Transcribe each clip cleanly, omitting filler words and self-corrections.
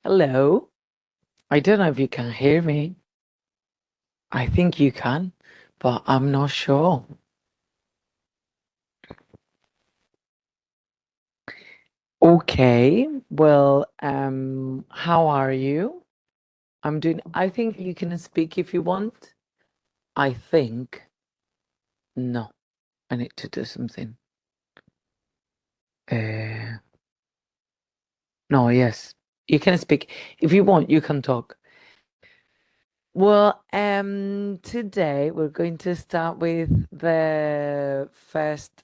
Hello. I don't know if you can hear me. I think you can, but I'm not sure. Okay. Well, how are you? I think you can speak if you want. I think. No, I need to do something. No, yes. You can speak. If you want, you can talk. Well, today we're going to start with the first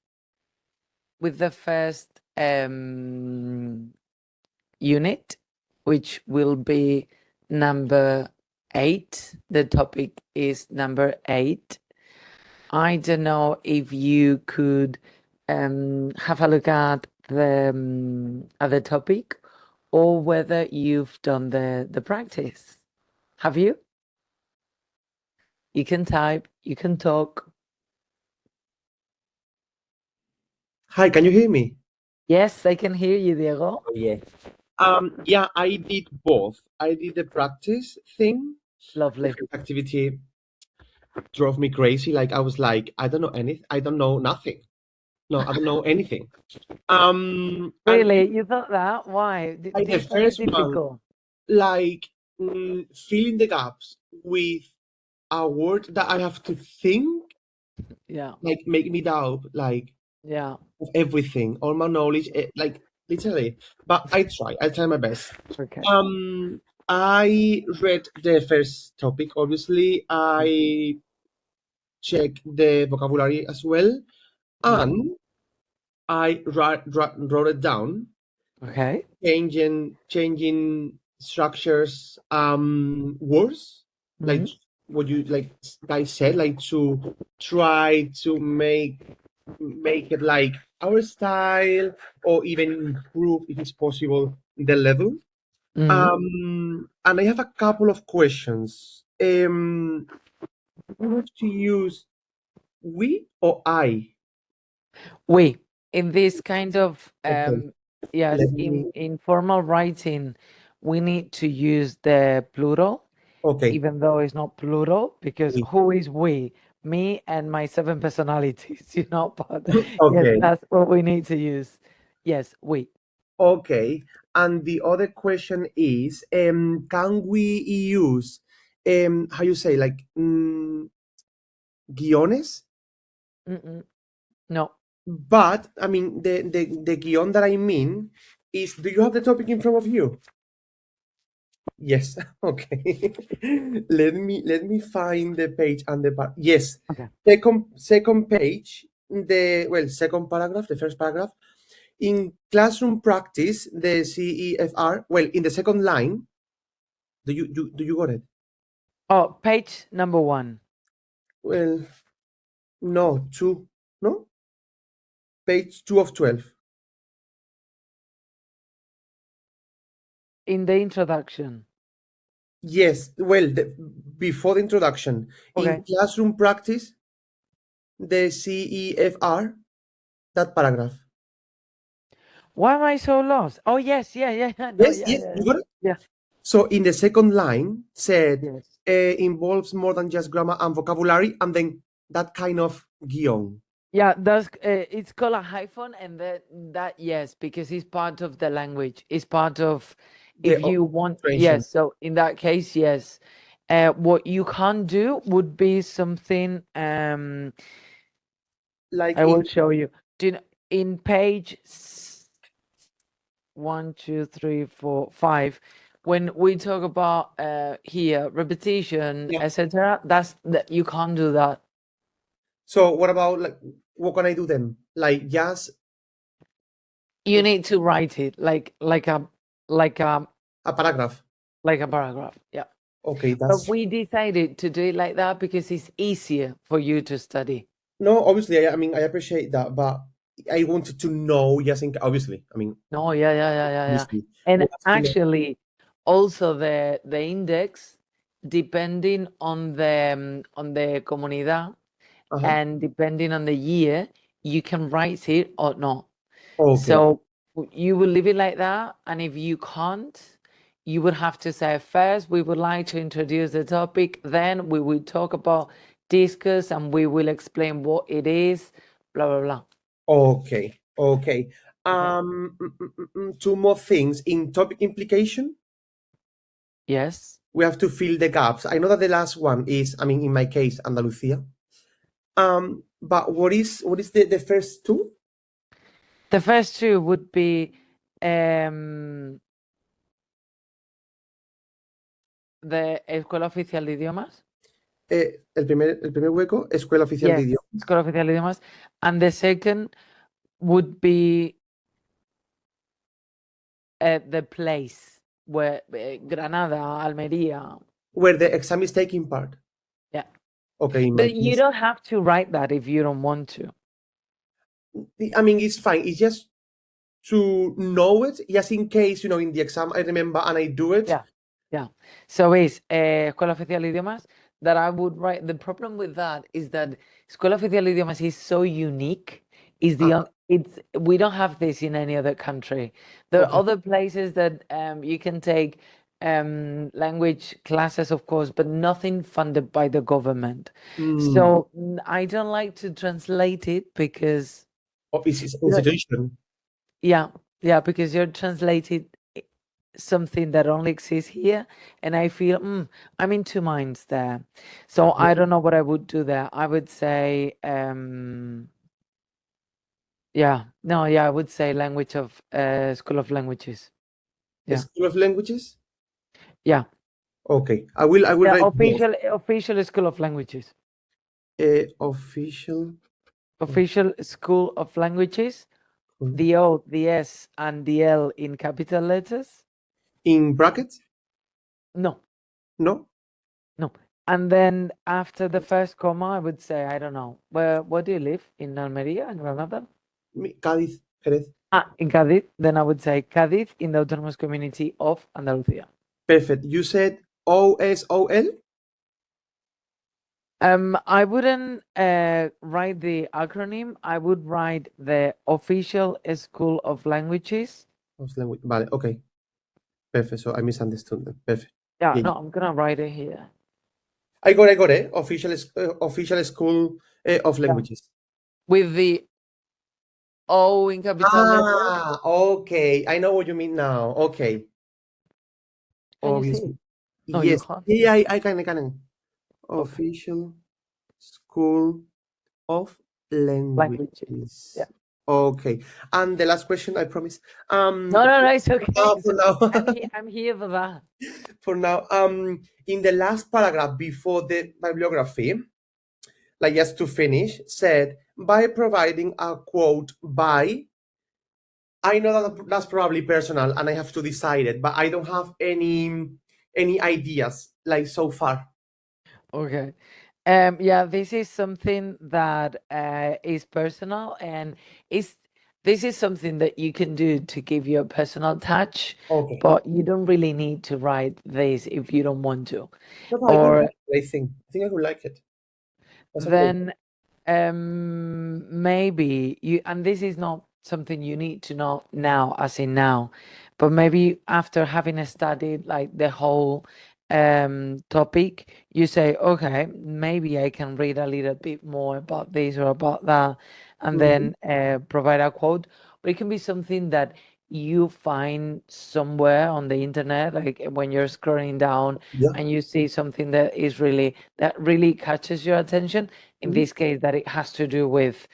unit, which will be number 8. The topic is number 8. I don't know if you could have a look at the topic, or whether you've done the practice. Have you? You can type, you can talk. Hi, can you hear me? Yes, I can hear you, Diego. Oh, yeah. Yeah, I did both. I did the practice thing. Lovely. The first activity drove me crazy. Like I was like, I don't know anything. I don't know nothing. No, I don't know anything. And Really? You thought that? Why? like Did the you find it first one, difficult? like filling the gaps with a word that I have to think, Yeah, like make me doubt, like yeah. of everything, all my knowledge, like literally. But I try my best. Okay. I read the first topic, obviously. I checked the vocabulary as well, and I wrote it down, Okay. changing structures, words, like Mhm. what you like guys said, like to try to make it like our style, or even improve if it's possible the level. Mhm. And I have a couple of questions. We have to use we or I? We, in this kind of Okay, yes, let in me. formal writing, we need to use the plural, Okay, even though it's not plural, because we. who is we? Me and my 7 personalities, but yes, Okay, that's what we need to use. Yes, we. okay. And the other question is, can we use, how you say, like, guiones? Mm-mm. No. But I mean, the guion that I mean is, do you have the topic in front of you? Yes. Okay. Let me find the page and the part. Yes. Okay. Second page, second paragraph, the first paragraph. In classroom practice, the CEFR, well, in the second line, do you got it? Oh, page number 1. Well, no, two, no? Page 2 of 12. In the introduction. Yes, well, before the introduction, in Okay. classroom practice, the CEFR, that paragraph. Why am I so lost? Oh, yes, yeah. No, Yes, yeah, yes, yeah, you got it? yeah. So in the second line said, Yes. involves more than just grammar and vocabulary, and then that kind of guion. Yeah, that's it's called a hyphen, and that yes, because it's part of the language. It's part of, The if you want, translation. yes. So in that case, yes. What you can't do would be something. Like I will in, show you. Do you know, in page 1, 2, 3, 4, 5, when we talk about here repetition, yeah. etc., that's that you can't do that. So what about, like, what can I do then? Like just You need to write it like a like a a paragraph. like a paragraph. Yeah. Okay, But that's we decided to do it like that because it's easier for you to study. no. Obviously, I mean, I appreciate that, but I wanted to know. Just in, obviously, I mean, No, yeah. obviously, And what's the next? actually, also the index, depending on the comunidad Uh-huh. and depending on the year, you can write it or not. Okay. So you will leave it like that, and if you can't, you would have to say first, we would like to introduce the topic, then we will talk about, discuss, and we will explain what it is, blah, blah, blah. Okay, okay. Two more things. In topic implication, Yes. we have to fill the gaps. I know that the last one is, I mean, in my case, Andalucía. But what is the first two? The first two would be the Escuela Oficial de Idiomas. El primer hueco, Escuela Oficial de Yes, Idiomas. Escuela Oficial de Idiomas. And the second would be the place where Granada, Almería. Where the exam is taking part. Yeah. Okay, in my But you case. don't have to write that if you don't want to. I mean, it's fine. It's just to know it, just in case, in the exam I remember and I do it. Yeah. Yeah. So it's Escuela Oficial de Idiomas that I would write. The problem with that is that Escuela Oficial de Idiomas is so unique. We don't have this in any other country. There Okay. are other places that you can take language classes, of course, but nothing funded by the government. So I don't like to translate it because It's institution. yeah, because you're translating something that only exists here, and I feel I'm in two minds there. So I don't know what I would do there. I would say I would say language of School of Languages. The Yeah. School of Languages? Yeah. Okay. I will The write both. official School of Languages. Official School of Languages. Cool. The O, the S, and the L in capital letters. In brackets? No. No? No. And then after the first comma, I would say, I don't know, where do you live? In Almería, in Granada? Cádiz, Jerez. In Cádiz. Then I would say Cádiz in the autonomous community of Andalucía. Perfect. You said OSOL? I wouldn't write the acronym. I would write the Official School of Languages. Vale, okay. Perfect. So I misunderstood them. Perfect. Yeah, no, I'm gonna write it here. I got it. Official School of Languages. With the O in capital letters. Okay. I know what you mean now. Okay. Can you Obviously. see? No, you Yes. can't. Yeah, I can. Official School of Languages. Yeah. Okay. And the last question, I promise. No, it's okay. For now, I'm here for that. for now, in the last paragraph before the bibliography, like just to finish, said by providing a quote by. I know that that's probably personal, and I have to decide it, but I don't have any ideas like so far. Okay. This is something that is personal, and this is something that you can do to give you a personal touch, Okay. but you don't really need to write this if you don't want to. No, I would like it, I think I would like it. That's Then maybe you, and this is not something you need to know now, as in now, but maybe after having studied like the whole topic, you say, okay, maybe I can read a little bit more about this or about that, and then provide a quote. Or it can be something that you find somewhere on the internet, like when you're scrolling down and you see something that really catches your attention. In this case, that it has to do with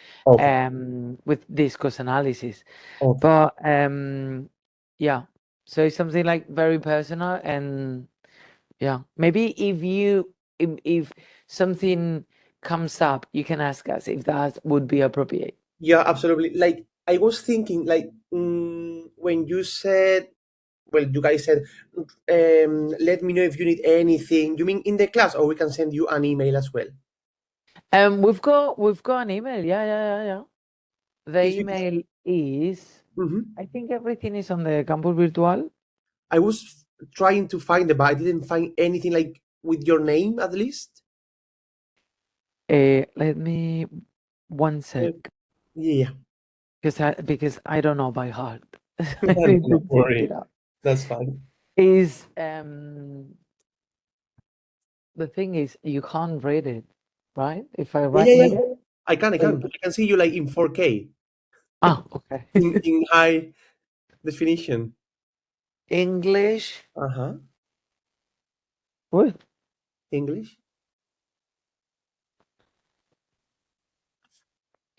discourse analysis. But so it's something like very personal, and maybe if something comes up, you can ask us if that would be appropriate. Yeah, absolutely. Like I was thinking, like when you said, well, you guys said, let me know if you need anything. You mean in the class, or we can send you an email as well? We've got an email. Yeah. The email is. I think everything is on the Campus Virtual. I was trying to find it, but I didn't find anything like with your name at least. Let me 1 sec. Yeah. Because I don't know by heart. Don't worry. That's fine. is the thing is you can't read it, right? If I write Yeah. here, I can see you like in 4K, okay. in high definition. English, Uh-huh. what? English.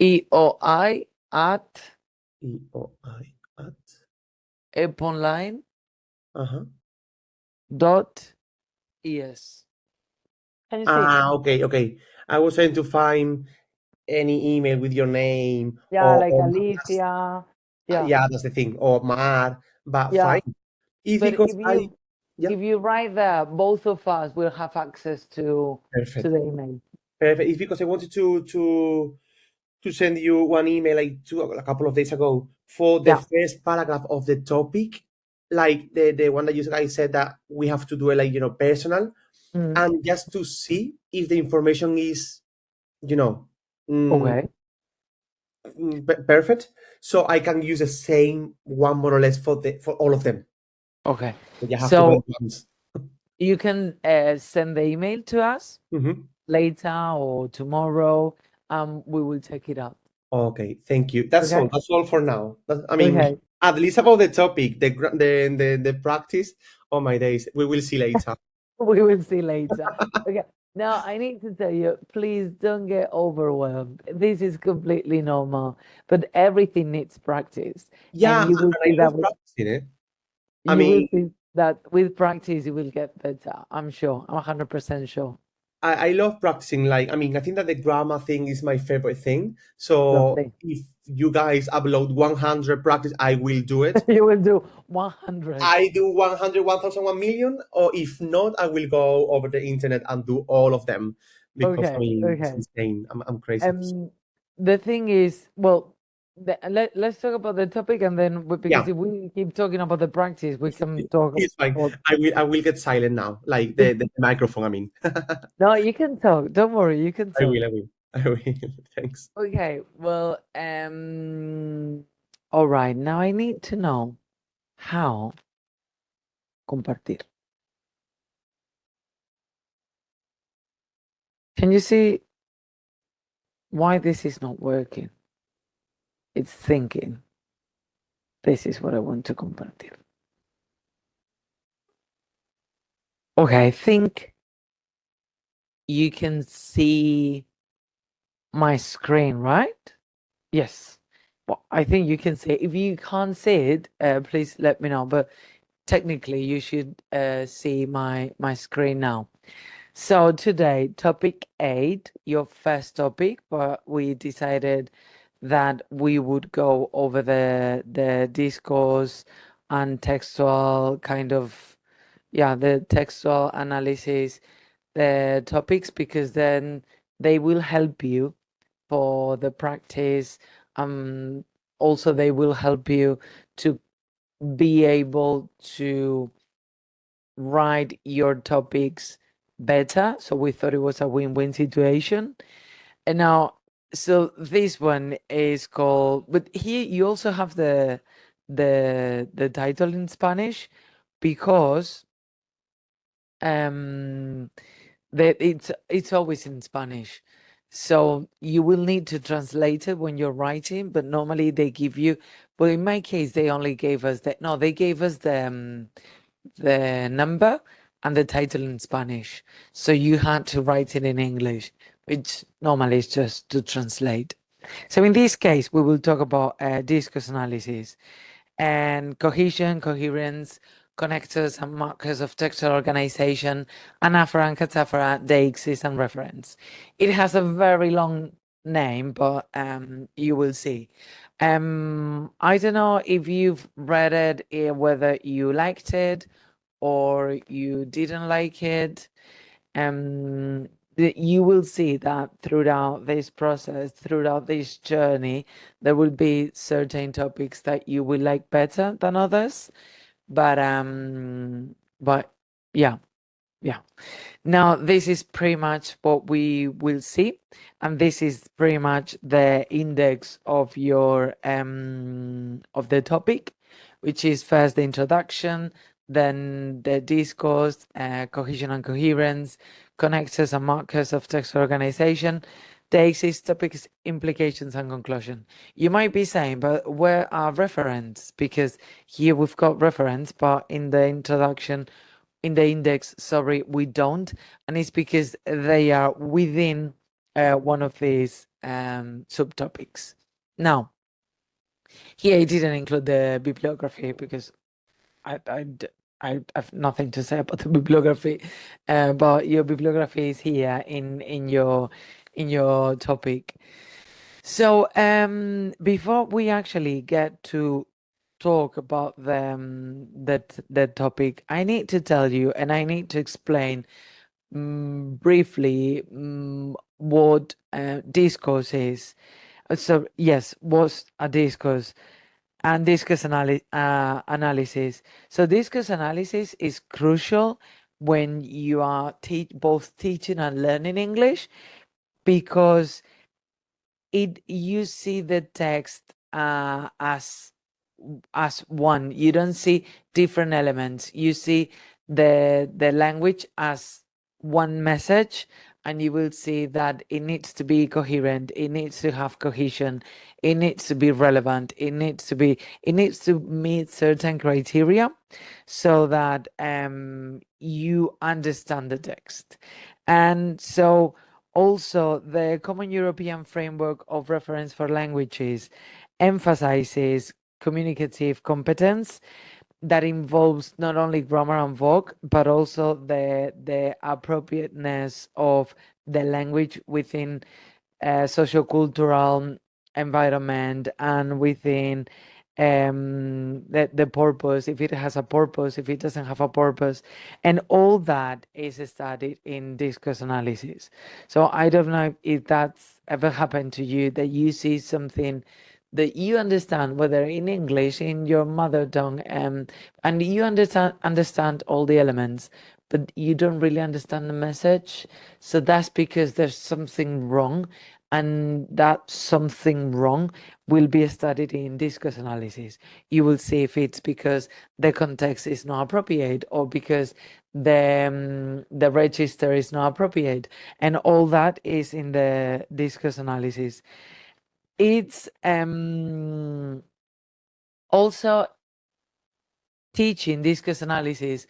EOI at EOI at. epOnline Uh-huh. dot es. Can you see? Okay. I was trying to find any email with your name Yeah, or, like or Alicia. Yeah, yeah, that's the thing. Or Mar, but yeah. fine. It's But because yeah, if you write there, both of us will have access to perfect. the email. Perfect. It's because I wanted to send you one email like a couple of days ago for the Yeah. first paragraph of the topic, like the one that you guys said that we have to do it like personal, Mm, and just to see if the information is you know mm, okay. perfect, so I can use the same one more or less for all of them. Okay. But you have to go So at once. you can send the email to us Mhm. later or tomorrow. We will check it out. Okay, thank you. That's all. Okay. That's all for now. I mean, Okay. at least about the topic, the practice. Oh my days, we will see later. We will see later. Okay. Now I need to tell you, please don't get overwhelmed. This is completely normal, but everything needs practice, Yeah, and you will and I see that love practicing it. I you will mean, see that with practice you will get better. I'm sure. I'm 100% sure. I love practicing. Like, I mean, I think that the grammar thing is my favorite thing. So Lovely. if you guys upload 100 practice, I will do it. You will do 100. I do 100, 1,000, 1,000,000, or if not, I will go over the internet and do all of them because I Okay. mean, it's Okay. insane. I'm crazy. Um, the thing is, well, let's talk about the topic, and then because Yeah, if we keep talking about the practice, we can talk it's fine. about. I will get silent now, like the microphone. I mean, No, you can talk. Don't worry, you can I talk. will. I will. I will. Thanks. Okay. Well, all right. Now I need to know how compartir. Can you see why this is not working? It's thinking. This is what I want to compartir. Okay, I think you can see my screen, right? Yes. Well, I think you can see it. If you can't see it, please let me know. But technically, you should see my screen now. So today, topic 8, your first topic, but we decided that we would go over the discourse and textual kind of, yeah, the textual analysis, the topics, because then they will help you for the practice. Also, they will help you to be able to write your topics better. So we thought it was a win-win situation. And now, so this one is called, but here you also have the title in Spanish because that it's always in Spanish. So you will need to translate it when you're writing, but normally they give you, well, in my case, they only gave us they gave us the number and the title in Spanish. So you had to write it in English, which normally is just to translate. So in this case, we will talk about discourse analysis and cohesion, coherence, connectors and markers of textual organization, anaphora and cataphora, deixis and reference. It has a very long name, but you will see. I don't know if you've read it, whether you liked it or you didn't like it. You will see that throughout this process, throughout this journey, there will be certain topics that you will like better than others. But yeah, yeah. Now this is pretty much what we will see, and this is pretty much the index of your of the topic, which is first the introduction, then the discourse, cohesion and coherence, connectors and markers of text organization, the exist topics, implications and conclusion. You might be saying, but where are reference? Because here we've got reference, but in the introduction, in the index, sorry, we don't. And it's because they are within one of these subtopics. Now, here I didn't include the bibliography because I have nothing to say about the bibliography, but your bibliography is here in your topic. So before we actually get to talk about the topic, I need to tell you and I need to explain briefly what discourse is. So yes, what's a discourse? And discourse analysis. So discourse analysis is crucial when you are both teaching and learning English, because you see the text as one. You don't see different elements. You see the language as one message, and you will see that it needs to be coherent, it needs to have cohesion, it needs to be relevant, it needs to meet certain criteria so that you understand the text. And so also the Common European Framework of Reference for Languages emphasizes communicative competence that involves not only grammar and vogue, but also the appropriateness of the language within a sociocultural environment and within the purpose, if it has a purpose, if it doesn't have a purpose, and all that is studied in discourse analysis. So I don't know if that's ever happened to you, that you see something that you understand, whether in English, in your mother tongue, and you understand all the elements, but you don't really understand the message. So that's because there's something wrong, and that something wrong will be studied in discourse analysis. You will see if it's because the context is not appropriate, or because the register is not appropriate, and all that is in the discourse analysis. It's also teaching discourse analysis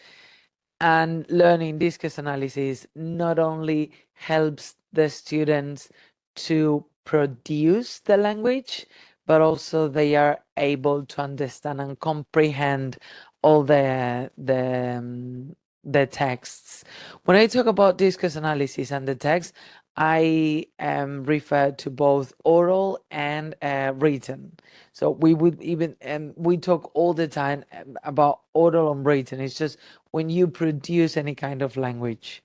and learning discourse analysis not only helps the students to produce the language, but also they are able to understand and comprehend all the texts. When I talk about discourse analysis and the text, I refer to both oral and written. So we would even we talk all the time about oral and written. It's just when you produce any kind of language.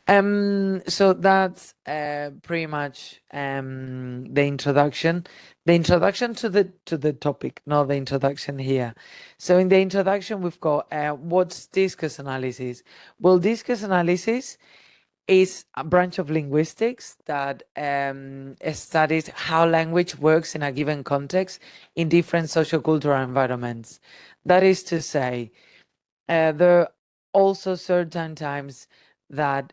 So that's pretty much the introduction. The introduction to the topic, not the introduction here. So in the introduction, we've got what's discourse analysis? Well, discourse analysis is a branch of linguistics that studies how language works in a given context in different sociocultural environments. That is to say, there are also certain times that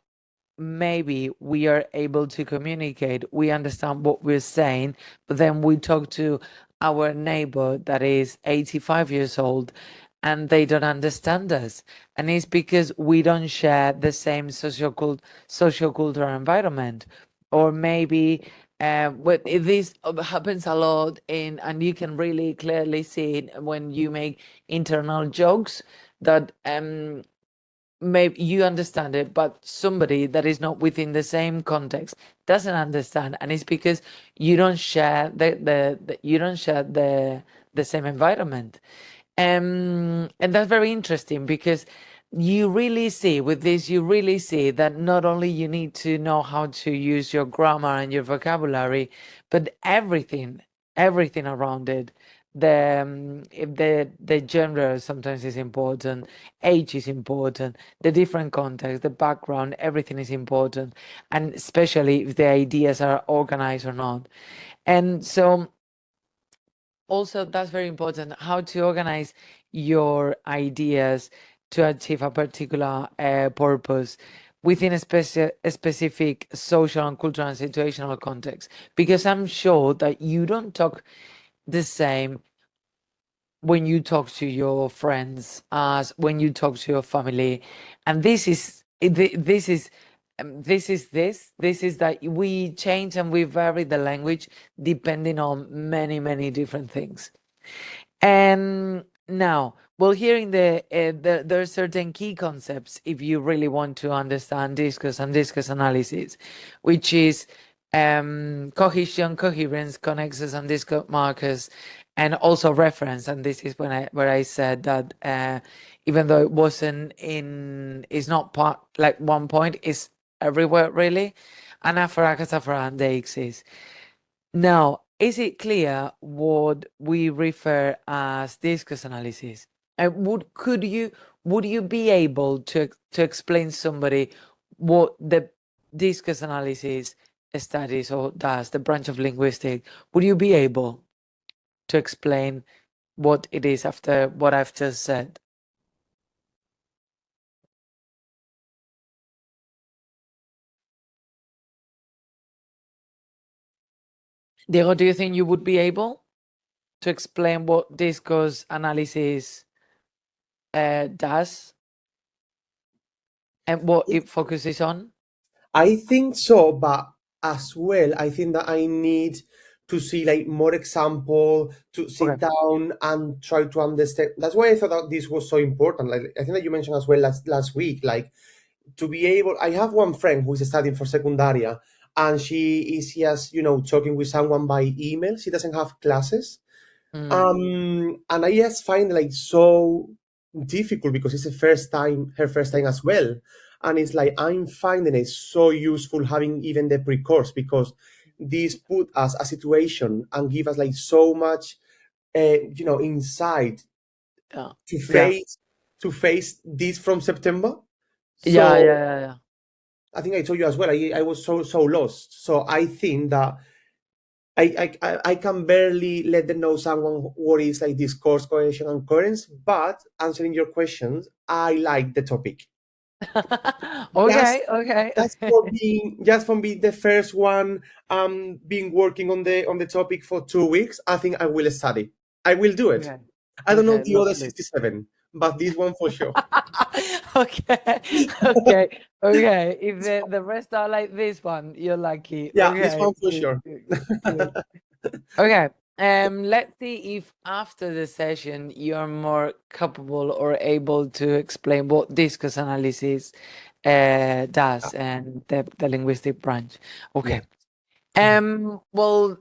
maybe we are able to communicate, we understand what we're saying, but then we talk to our neighbor that is 85 years old and they don't understand us. And it's because we don't share the same sociocultural environment. Or maybe this happens a lot and you can really clearly see it when you make internal jokes that maybe you understand it, but somebody that is not within the same context doesn't understand, and it's because you don't share the same environment. And that's very interesting, because you really see with this, you really see that not only you need to know how to use your grammar and your vocabulary, but everything around it. If the gender sometimes is important, age is important, the different context, the background, everything is important, and especially if the ideas are organized or not. And so also that's very important, how to organize your ideas to achieve a particular purpose within a specific social and cultural and situational context. Because I'm sure that you don't talk the same when you talk to your friends as when you talk to your family. And this is that we change and we vary the language depending on many different things. And now, well, here in there are certain key concepts if you really want to understand discourse and discourse analysis, which is cohesion, coherence, connexes, and discourse markers, and also reference. And this is where I said that even though it wasn't it's not part like one point, it's everywhere really. Anaphora, cataphora, and deixis. Now, is it clear what we refer as discourse analysis? Would you be able to explain somebody what the discourse analysis studies or does, the branch of linguistics? Would you be able to explain what it is after what I've just said? Diego, do you think you would be able to explain what discourse analysis does and what it focuses on? I think so, but as well, I think that I need to see like more example, to sit Okay. down and try to understand. That's why I thought that this was so important. Like I think that you mentioned as well last week, like to be able. I have one friend who is studying for secundaria, and she is just talking with someone by email. She doesn't have classes, and I just find like so difficult because it's her first time as well. And it's like I'm finding it so useful having even the pre-course because this put us a situation and give us like so much insight Yeah. to Yeah. face this from September. Yeah. So Yeah. I think I told you as well, I was so lost. So I think that I can barely let them know someone what is like discourse, cohesion, and coherence. But answering your questions, I like the topic. Just Okay. Okay. just for being the first one, been working on the topic for 2 weeks. I think I will study. I will do it. Okay. I don't know Okay. the other Lovely. 67, but this one for sure. Okay. Okay. Okay. If the rest are like this one, you're lucky. Yeah, this Okay. one for Good. sure. Good. Good. Okay. Let's see if after the session you're more capable or able to explain what discourse analysis does and the linguistic branch. Okay. Yeah. Well,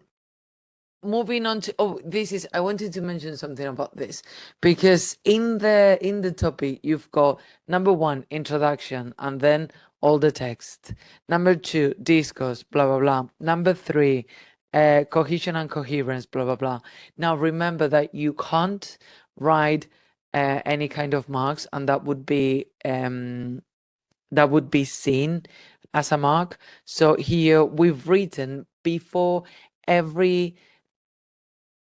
moving on to I wanted to mention something about this because in the topic you've got number 1 introduction and then all the text, number 2 discourse, blah blah blah, number 3 cohesion and coherence, blah blah blah. Now remember that you can't write any kind of marks, and that would be seen as a mark. So here we've written before every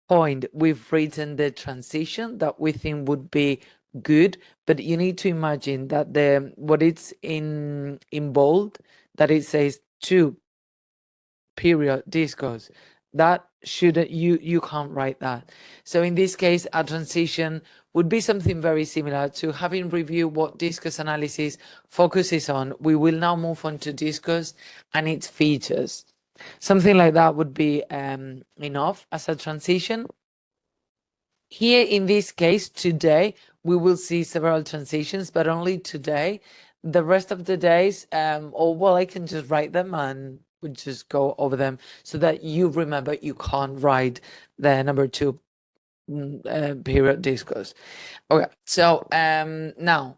point, we've written the transition that we think would be good, but you need to imagine that what it's in bold, that it says to period discourse, that shouldn't, you can't write that. So in this case, a transition would be something very similar to having reviewed what discourse analysis focuses on. We will now move on to discourse and its features. Something like that would be enough as a transition. Here in this case, today, we will see several transitions, but only today. The rest of the days, I can just write them and we just go over them so that you remember you can't write the number 2 period discourse. Okay, so now,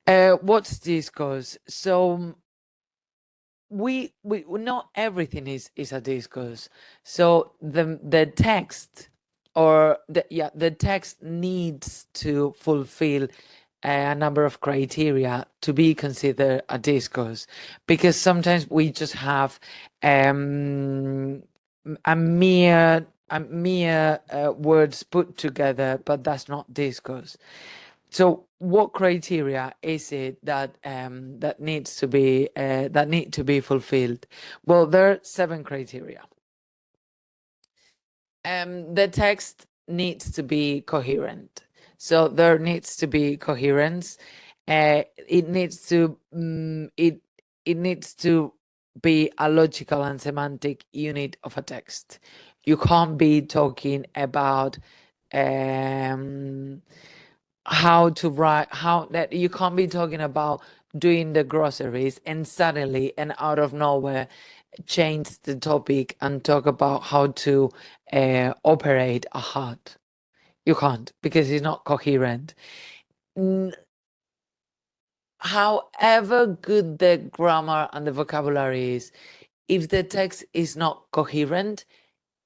what's discourse? So we not everything is a discourse. So the text or the text needs to fulfill a number of criteria to be considered a discourse, because sometimes we just have a mere words put together, but that's not discourse. So what criteria is it that that need to be fulfilled? Well, there are 7 criteria. The text needs to be coherent. So there needs to be coherence. It needs to it needs to be a logical and semantic unit of a text. You can't be talking about how to write, how that you can't be talking about doing the groceries and suddenly and out of nowhere change the topic and talk about how to operate a heart. You can't, because it's not coherent. However good the grammar and the vocabulary is, if the text is not coherent,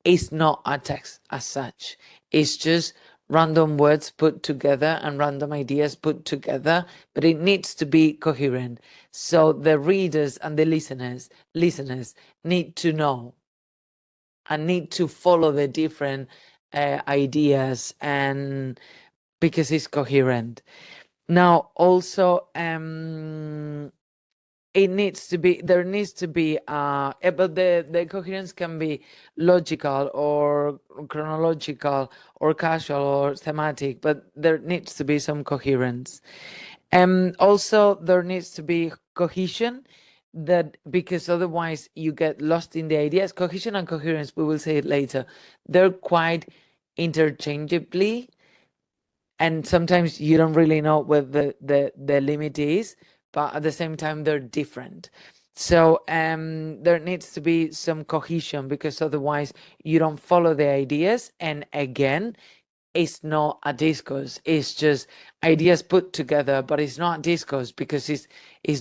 it's not a text as such. It's just random words put together and random ideas put together, but it needs to be coherent. So the readers and the listeners need to know and need to follow the different ideas, and because it's coherent. Now, also, it needs to be, there needs to be, but the coherence can be logical or chronological or casual or thematic, but there needs to be some coherence. Also, there needs to be cohesion, that because otherwise you get lost in the ideas. Cohesion and coherence, we will say it later, they're quite interchangeably, and sometimes you don't really know what the limit is, but at the same time they're different. So there needs to be some cohesion, because otherwise you don't follow the ideas, and again, it's not a discourse, it's just ideas put together, but it's not a discourse because it's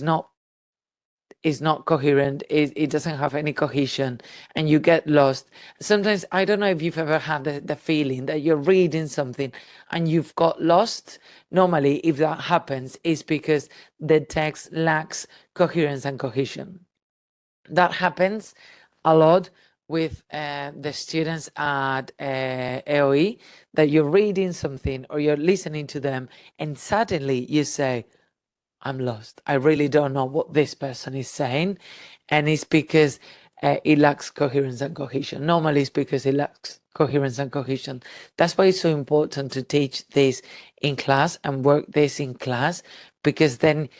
not coherent, it doesn't have any cohesion, and you get lost. Sometimes, I don't know if you've ever had the feeling that you're reading something and you've got lost. Normally, if that happens, it's because the text lacks coherence and cohesion. That happens a lot with the students at EOI, that you're reading something or you're listening to them and suddenly you say, I'm lost. I really don't know what this person is saying. And it's because it lacks coherence and cohesion. Normally it's because it lacks coherence and cohesion. That's why it's so important to teach this in class and work this in class, because then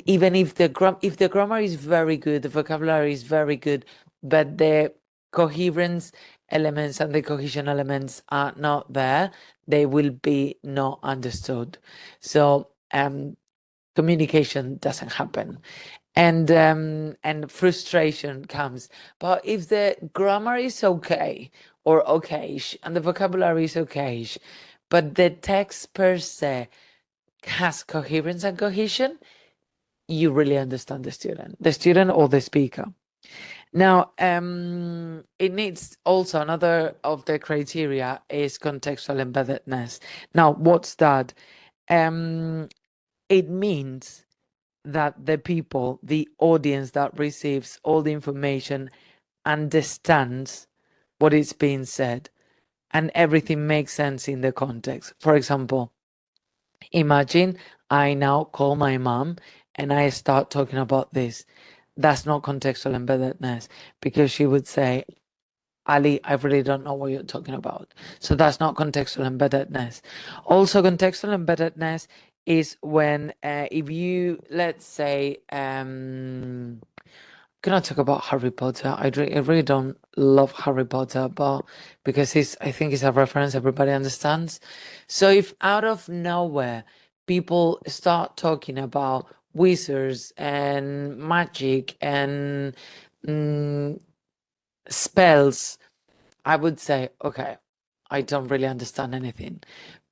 even if the grammar is very good, the vocabulary is very good, but the coherence elements and the cohesion elements are not there, they will be not understood. So communication doesn't happen, and frustration comes. But if the grammar is okay or okayish and the vocabulary is okayish, but the text per se has coherence and cohesion, you really understand the student or the speaker. Now, it needs also, another of the criteria is contextual embeddedness. Now, what's that? It means that the people, the audience that receives all the information, understands what is being said and everything makes sense in the context. For example, imagine I now call my mom and I start talking about this. That's not contextual embeddedness, because she would say, Ali, I really don't know what you're talking about. So that's not contextual embeddedness. Also, contextual embeddedness is when, if you, let's say, can I talk about Harry Potter? I really don't love Harry Potter, but because I think it's a reference everybody understands. So if out of nowhere people start talking about wizards and magic and spells, I would say, okay, I don't really understand anything.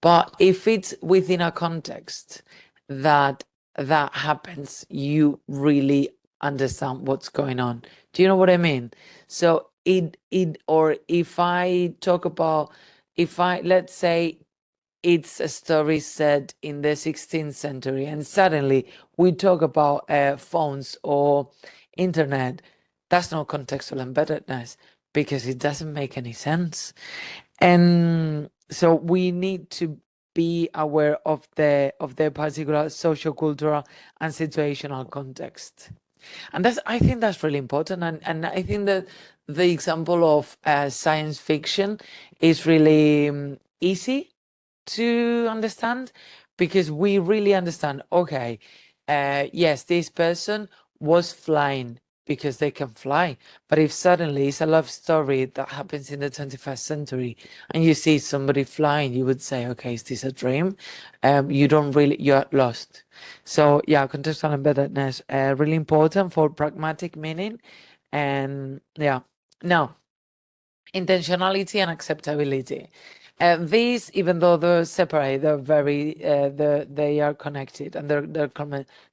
But if it's within a context that happens, you really understand what's going on. Do you know what I mean? So or if I talk about, let's say it's a story set in the 16th century and suddenly we talk about phones or internet, that's not contextual embeddedness, because it doesn't make any sense. And so we need to be aware of the particular social, cultural, and situational context. And I think that's really important. And I think that the example of science fiction is really easy to understand, because we really understand, okay, yes, this person was flying because they can fly. But if suddenly it's a love story that happens in the 21st century and you see somebody flying, you would say, okay, is this a dream? You're lost. So yeah, contextual embeddedness, really important for pragmatic meaning. And yeah, now, intentionality and acceptability. These, even though they're separate, they're very, they are connected and they're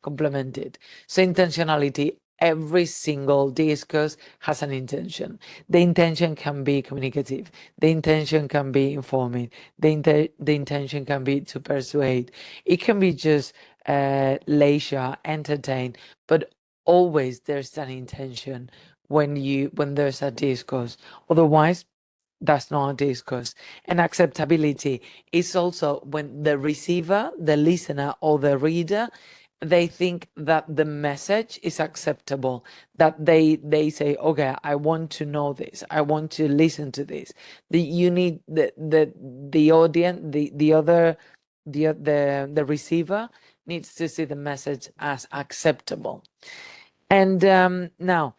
complemented. So intentionality, every single discourse has an intention. The intention can be communicative. The intention can be informing. The intention can be to persuade. It can be just leisure, entertain, but always there's an intention when there's a discourse. Otherwise, that's not a discourse. And acceptability is also when the receiver, the listener, or the reader, they think that the message is acceptable, that they say, okay, I want to know this, I want to listen to this. You need the audience, the receiver needs to see the message as acceptable. And now,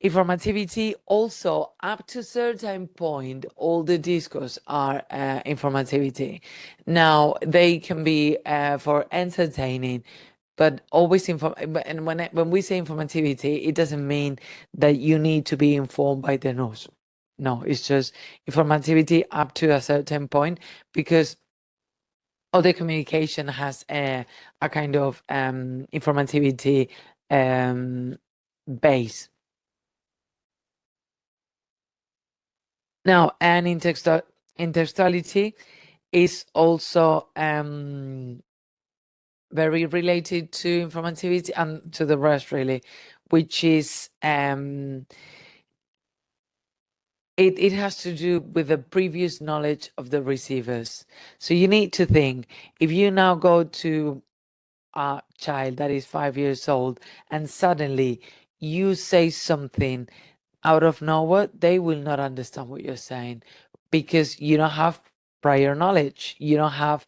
informativity also, up to a certain point, all the discourse are informativity. Now, they can be for entertaining, but always and when we say informativity, it doesn't mean that you need to be informed by the news. No, it's just informativity up to a certain point, because all the communication has a kind of informativity base. Now, and intertextuality is also very related to informativity and to the rest, really, which is it has to do with the previous knowledge of the receivers. So you need to think, if you now go to a child that is 5 years old and suddenly you say something out of nowhere, they will not understand what you're saying, because you don't have prior knowledge, you don't have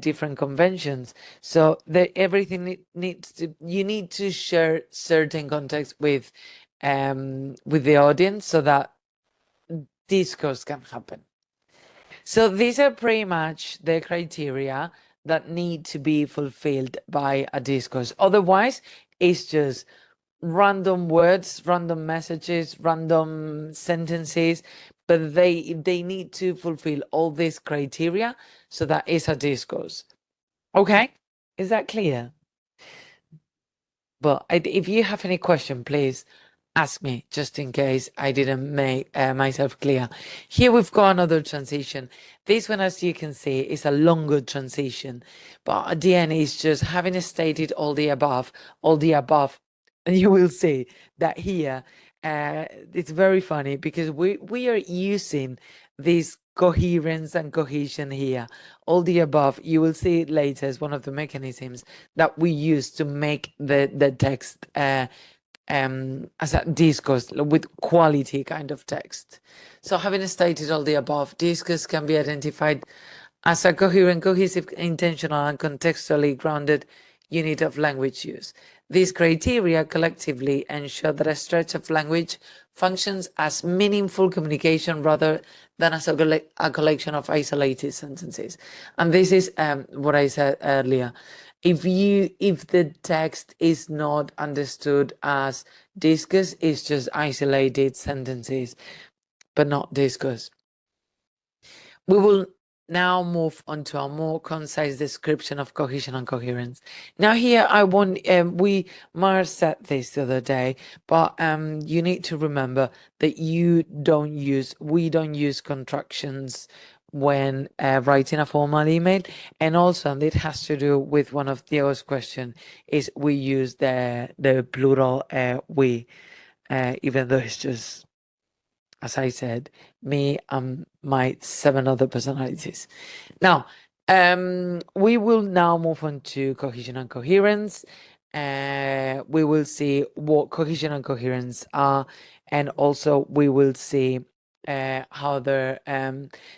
different conventions. So everything needs to, you need to share certain context with the audience so that discourse can happen. So these are pretty much the criteria that need to be fulfilled by a discourse. Otherwise, it's just random words, random messages, random sentences, but they need to fulfill all these criteria so that it's a discourse. Okay, is that clear? But if you have any question, please ask me, just in case I didn't make myself clear. Here we've got another transition. This one, as you can see, is a longer transition, but at the end it's just having stated all the above, and you will see that here it's very funny, because we are using this coherence and cohesion here. All the above, you will see it later, as one of the mechanisms that we use to make the text as a discourse with quality kind of text. So having stated all the above, discourse can be identified as a coherent, cohesive, intentional, and contextually grounded unit of language use. These criteria collectively ensure that a stretch of language functions as meaningful communication rather than as a collection of isolated sentences. And this is what I said earlier. If the text is not understood as discourse, it's just isolated sentences, but not discourse. We will now move on to a more concise description of cohesion and coherence. Now here I want, we Mars said this the other day, but you need to remember that we don't use contractions when writing a formal email. And also, and it has to do with one of Diego's question, is we use the plural we, even though it's just, as I said, me and my 7 other personalities. Now, We will now move on to cohesion and coherence. We will see what cohesion and coherence are, and also we will see how the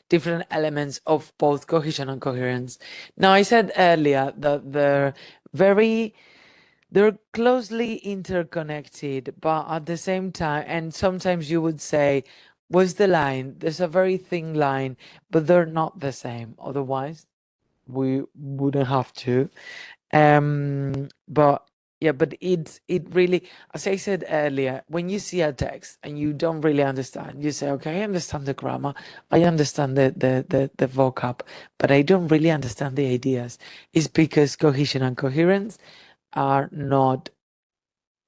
different elements of both cohesion and coherence. Now, I said earlier that they're closely interconnected, but at the same time, and sometimes you would say, what's the line? There's a very thin line, but they're not the same. Otherwise, we wouldn't have to. But yeah, but it really, as I said earlier, when you see a text and you don't really understand, you say, okay, I understand the grammar, I understand the vocab, but I don't really understand the ideas. It's because cohesion and coherence are not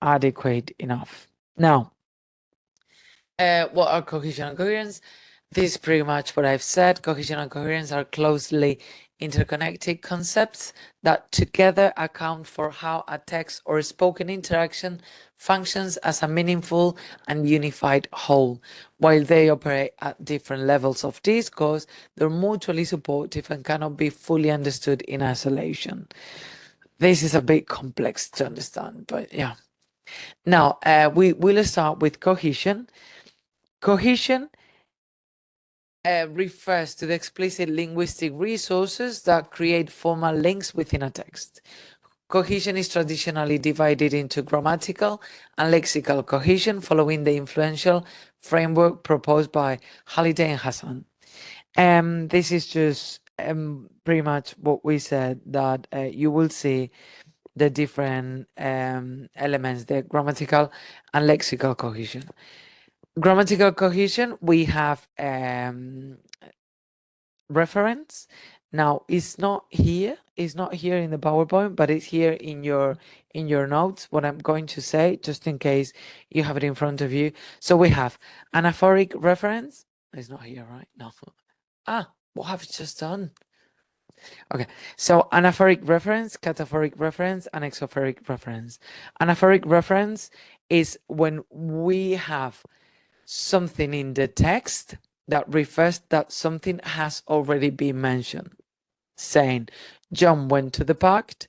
adequate enough. Now, what are cohesion and coherence? This is pretty much what I've said. Cohesion and coherence are closely interconnected concepts that together account for how a text or spoken interaction functions as a meaningful and unified whole. While they operate at different levels of discourse, they're mutually supportive and cannot be fully understood in isolation. This is a bit complex to understand, but yeah. Now, we will start with cohesion. Cohesion refers to the explicit linguistic resources that create formal links within a text. Cohesion is traditionally divided into grammatical and lexical cohesion, following the influential framework proposed by Halliday and Hassan. This is just pretty much what we said, that you will see the different elements, the grammatical and lexical cohesion. Grammatical cohesion, we have reference. Now, it's not here in the PowerPoint, but it's here in your notes, what I'm going to say, just in case you have it in front of you. So we have anaphoric reference. It's not here, right? No. What have I just done? Okay, so anaphoric reference, cataphoric reference, and exophoric reference. Anaphoric reference is when we have something in the text that refers that something has already been mentioned, saying John went to the park.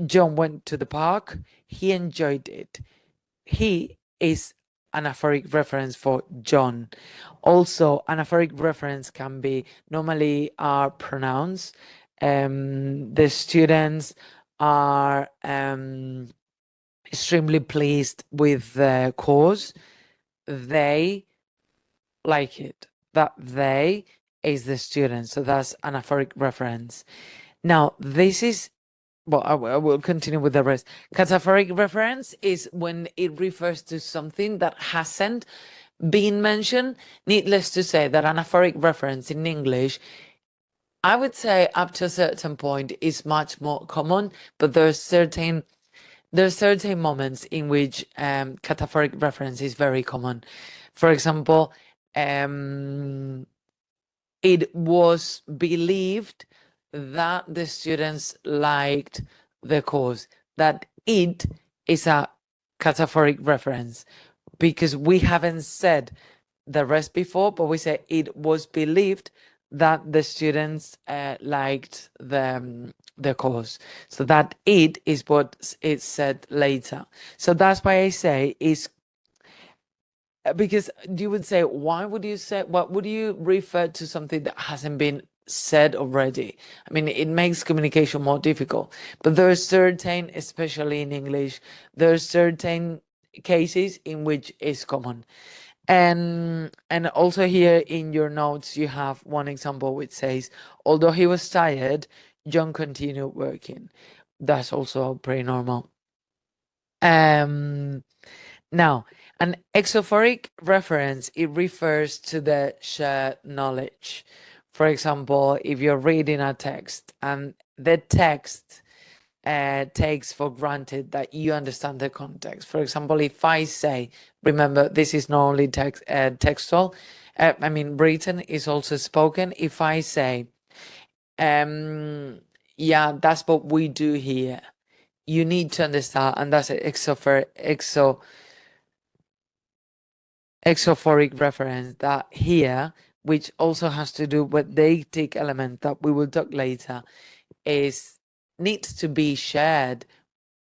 John went to the park. He enjoyed it. He is anaphoric reference for John. Also, anaphoric reference can be normally are pronouns. The students are extremely pleased with the course. They like it. That they is the student. So that's anaphoric reference. Now, this is, well, I will continue with the rest. Cataphoric reference is when it refers to something that hasn't been mentioned. Needless to say that anaphoric reference in English, I would say up to a certain point is much more common, but there's certain moments in which cataphoric reference is very common. For example, it was believed that the students liked the course, that it is a cataphoric reference, because we haven't said the rest before, but we say it was believed that the students liked the course. So that it is what is said later. So that's why I say is, because you would say, why would you say, what would you refer to something that hasn't been said already? I mean, it makes communication more difficult, but there are certain, especially in English, there are certain cases in which it's common. And also here in your notes, you have one example which says, although he was tired, John continued working. That's also pretty normal. Now, an exophoric reference, it refers to the shared knowledge. For example, if you're reading a text and the text takes for granted that you understand the context. For example, if I say, remember, this is not only textual, I mean, written is also spoken. If I say, yeah, that's what we do here, you need to understand, and that's exophoric reference, that here which also has to do with the eitic element that we will talk later, needs to be shared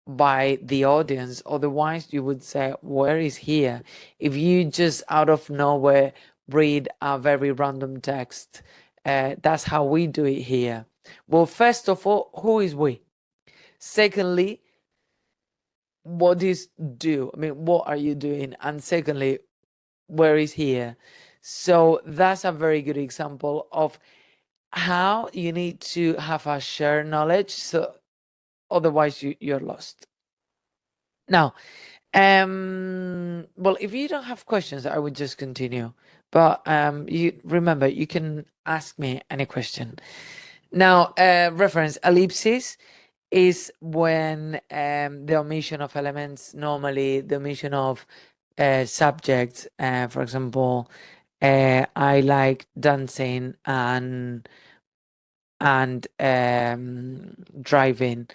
by the audience. Otherwise, you would say, where is here? If you just out of nowhere read a very random text, that's how we do it here. Well, first of all, who is we? Secondly, what is do? I mean, what are you doing? And secondly, where is here? So that's a very good example of how you need to have a shared knowledge. So otherwise you're lost. Now, well, if you don't have questions, I would just continue. But you remember, you can ask me any question. Now, reference ellipsis is when the omission of elements, normally the omission of subjects. For example, I like dancing and driving.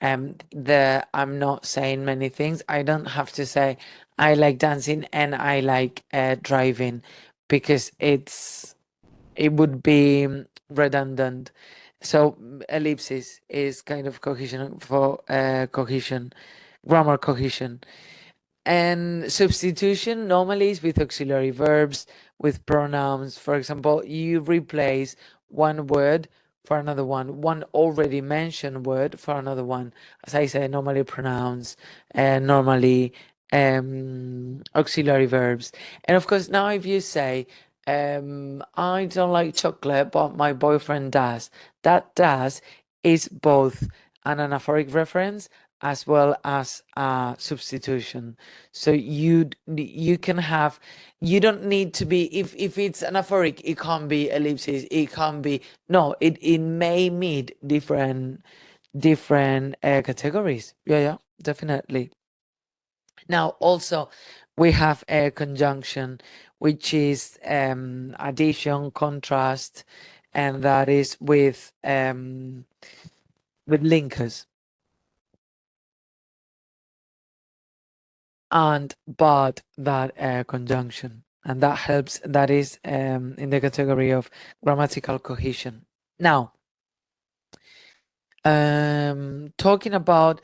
I'm not saying many things. I don't have to say I like dancing and I like driving, because it would be redundant. So ellipsis is kind of cohesion for cohesion, grammar cohesion. And substitution normally is with auxiliary verbs, with pronouns. For example, you replace one word for another one already mentioned word for another one. As I say, normally pronouns, and normally auxiliary verbs. And of course, now if you say, I don't like chocolate, but my boyfriend does, that does is both an anaphoric reference as well as a substitution. So you can have, you don't need to be, if it's anaphoric, it can't be ellipsis, it can't be, no, it may meet different categories. Yeah, definitely. Now also we have a conjunction, which is addition, contrast, and that is with linkers. And but that conjunction, and that helps, that is in the category of grammatical cohesion. Now, talking about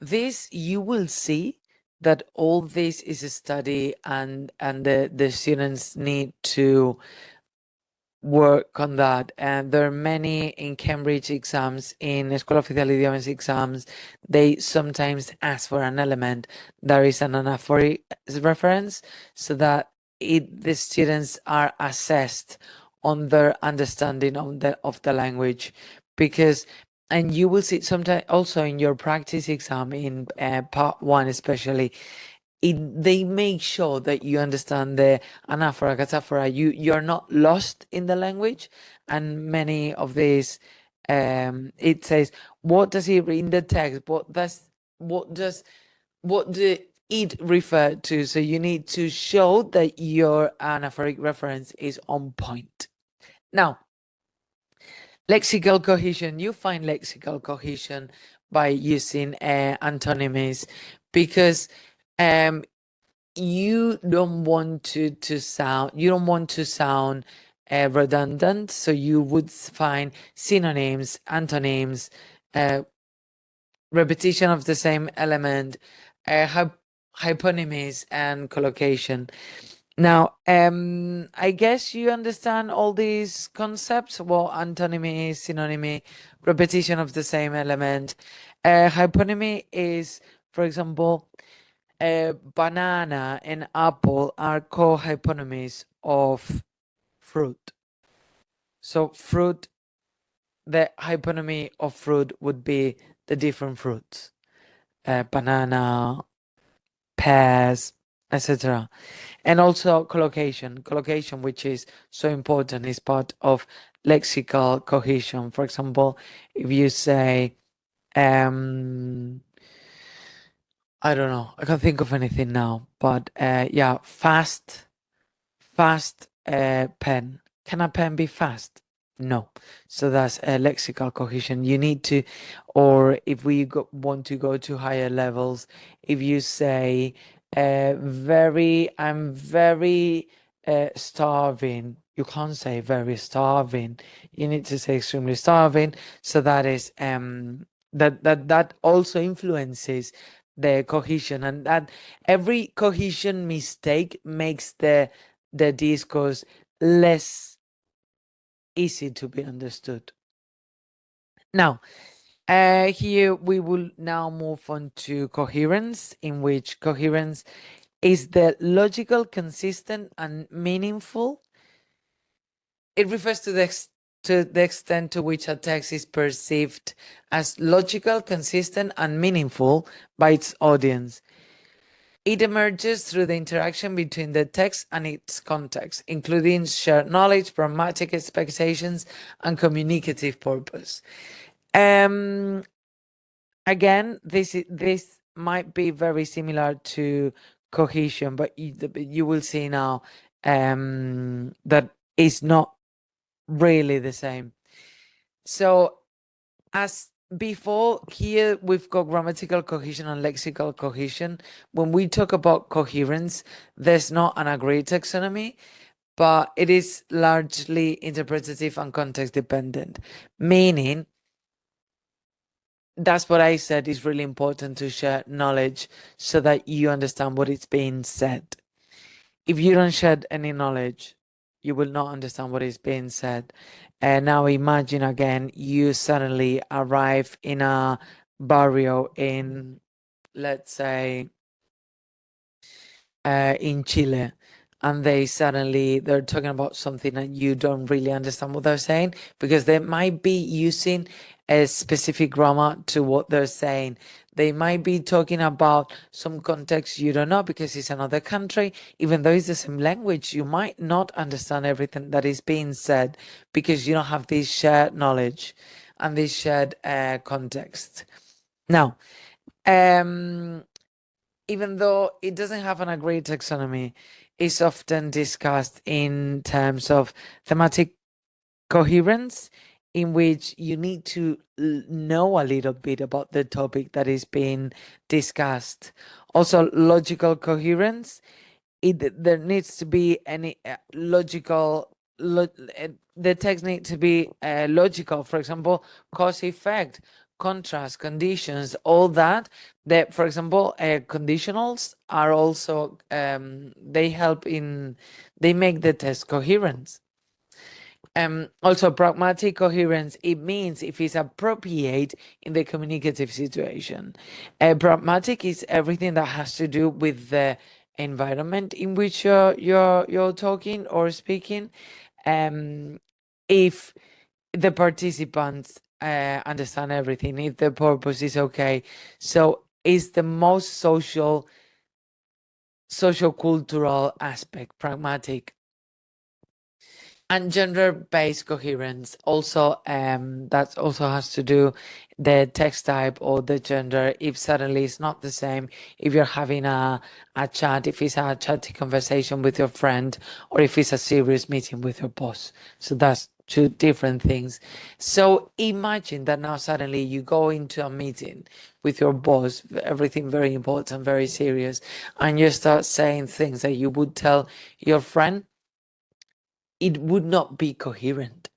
this, you will see that all this is a study, and the students need to work on that. And there are many in Cambridge exams, in Escuela Oficial de Idiomas exams, they sometimes ask for an element that is an anaphoric reference, so that the students are assessed on their understanding of the language. Because, and you will see sometimes also in your practice exam, in part 1 especially, they make sure that you understand the anaphora, cataphora. You're not lost in the language. And many of these, it says, what does it in the text? What do it refer to? So you need to show that your anaphoric reference is on point. Now, lexical cohesion. You find lexical cohesion by using antonymies, because you don't want to sound redundant. So you would find synonyms, antonyms, repetition of the same element, hyponymies, and collocation. Now, I guess you understand all these concepts. Well, antonymy, synonymy, repetition of the same element. Hyponymy is, for example, banana and apple are co-hyponymies of fruit. So fruit, the hyponymy of fruit would be the different fruits. Banana, pears, etc. And also collocation, which is so important, is part of lexical cohesion. For example, if you say, I don't know, I can't think of anything now, but yeah, fast pen. Can a pen be fast? No. So that's a lexical cohesion. You need to, or if we want to go to higher levels, if you say I'm very starving. You can't say very starving. You need to say extremely starving. So that is that also influences the cohesion, and that every cohesion mistake makes the discourse less easy to be understood. Now, here we will now move on to coherence, in which coherence is the logical, consistent, and meaningful. It refers to the extent to which a text is perceived as logical, consistent, and meaningful by its audience. It emerges through the interaction between the text and its context, including shared knowledge, pragmatic expectations, and communicative purpose. Again, this might be very similar to cohesion, but you will see now that it's not really the same. So as before, here we've got grammatical cohesion and lexical cohesion. When we talk about coherence, there's not an agreed taxonomy, but it is largely interpretative and context dependent, meaning that's what I said is really important to share knowledge so that you understand what is being said. If you don't share any knowledge, you will not understand what is being said. And now imagine again, you suddenly arrive in a barrio in, let's say, in Chile, and they're talking about something and you don't really understand what they're saying, because they might be using a specific grammar to what they're saying. They might be talking about some context you don't know because it's another country. Even though it's the same language, you might not understand everything that is being said because you don't have this shared knowledge and this shared context. Now, even though it doesn't have an agreed taxonomy, it's often discussed in terms of thematic coherence, in which you need to know a little bit about the topic that is being discussed. Also, logical coherence. There needs to be any the text needs to be logical. For example, cause effect, contrast, conditions, all that. For example, conditionals are also they make the text coherent. Also, pragmatic coherence, it means if it's appropriate in the communicative situation. Pragmatic is everything that has to do with the environment in which you're talking or speaking. If the participants understand everything, if the purpose is okay. So it's the most social cultural aspect, pragmatic. And gender-based coherence also, that also has to do the text type or the gender. If suddenly it's not the same, if you're having a chat, if it's a chatty conversation with your friend, or if it's a serious meeting with your boss. So that's two different things. So imagine that now suddenly you go into a meeting with your boss, everything very important, very serious, and you start saying things that you would tell your friend. It would not be coherent,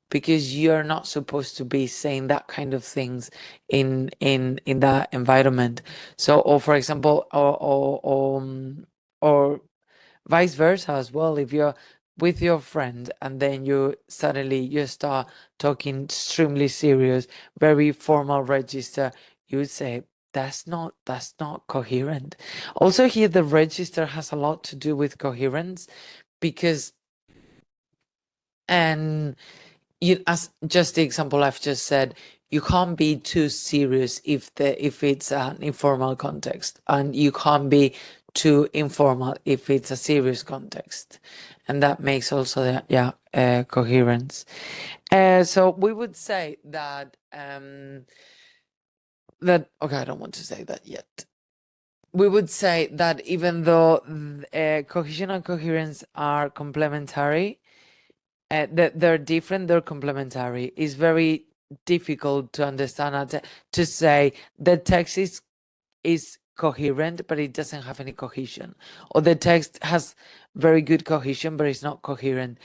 because you're not supposed to be saying that kind of things in that environment. So, or for example, or vice versa as well. If you're with your friend and then you start talking extremely serious, very formal register, you would say that's not coherent. Also, here the register has a lot to do with coherence, because as just the example I've just said, you can't be too serious if it's an informal context, and you can't be too informal if it's a serious context, and that makes also the coherence. So we would say that okay, I don't want to say that yet. We would say that even though cohesion and coherence are complementary, that they're different, they're complementary. It's very difficult to understand to say the text is coherent, but it doesn't have any cohesion, or the text has very good cohesion, but it's not coherent.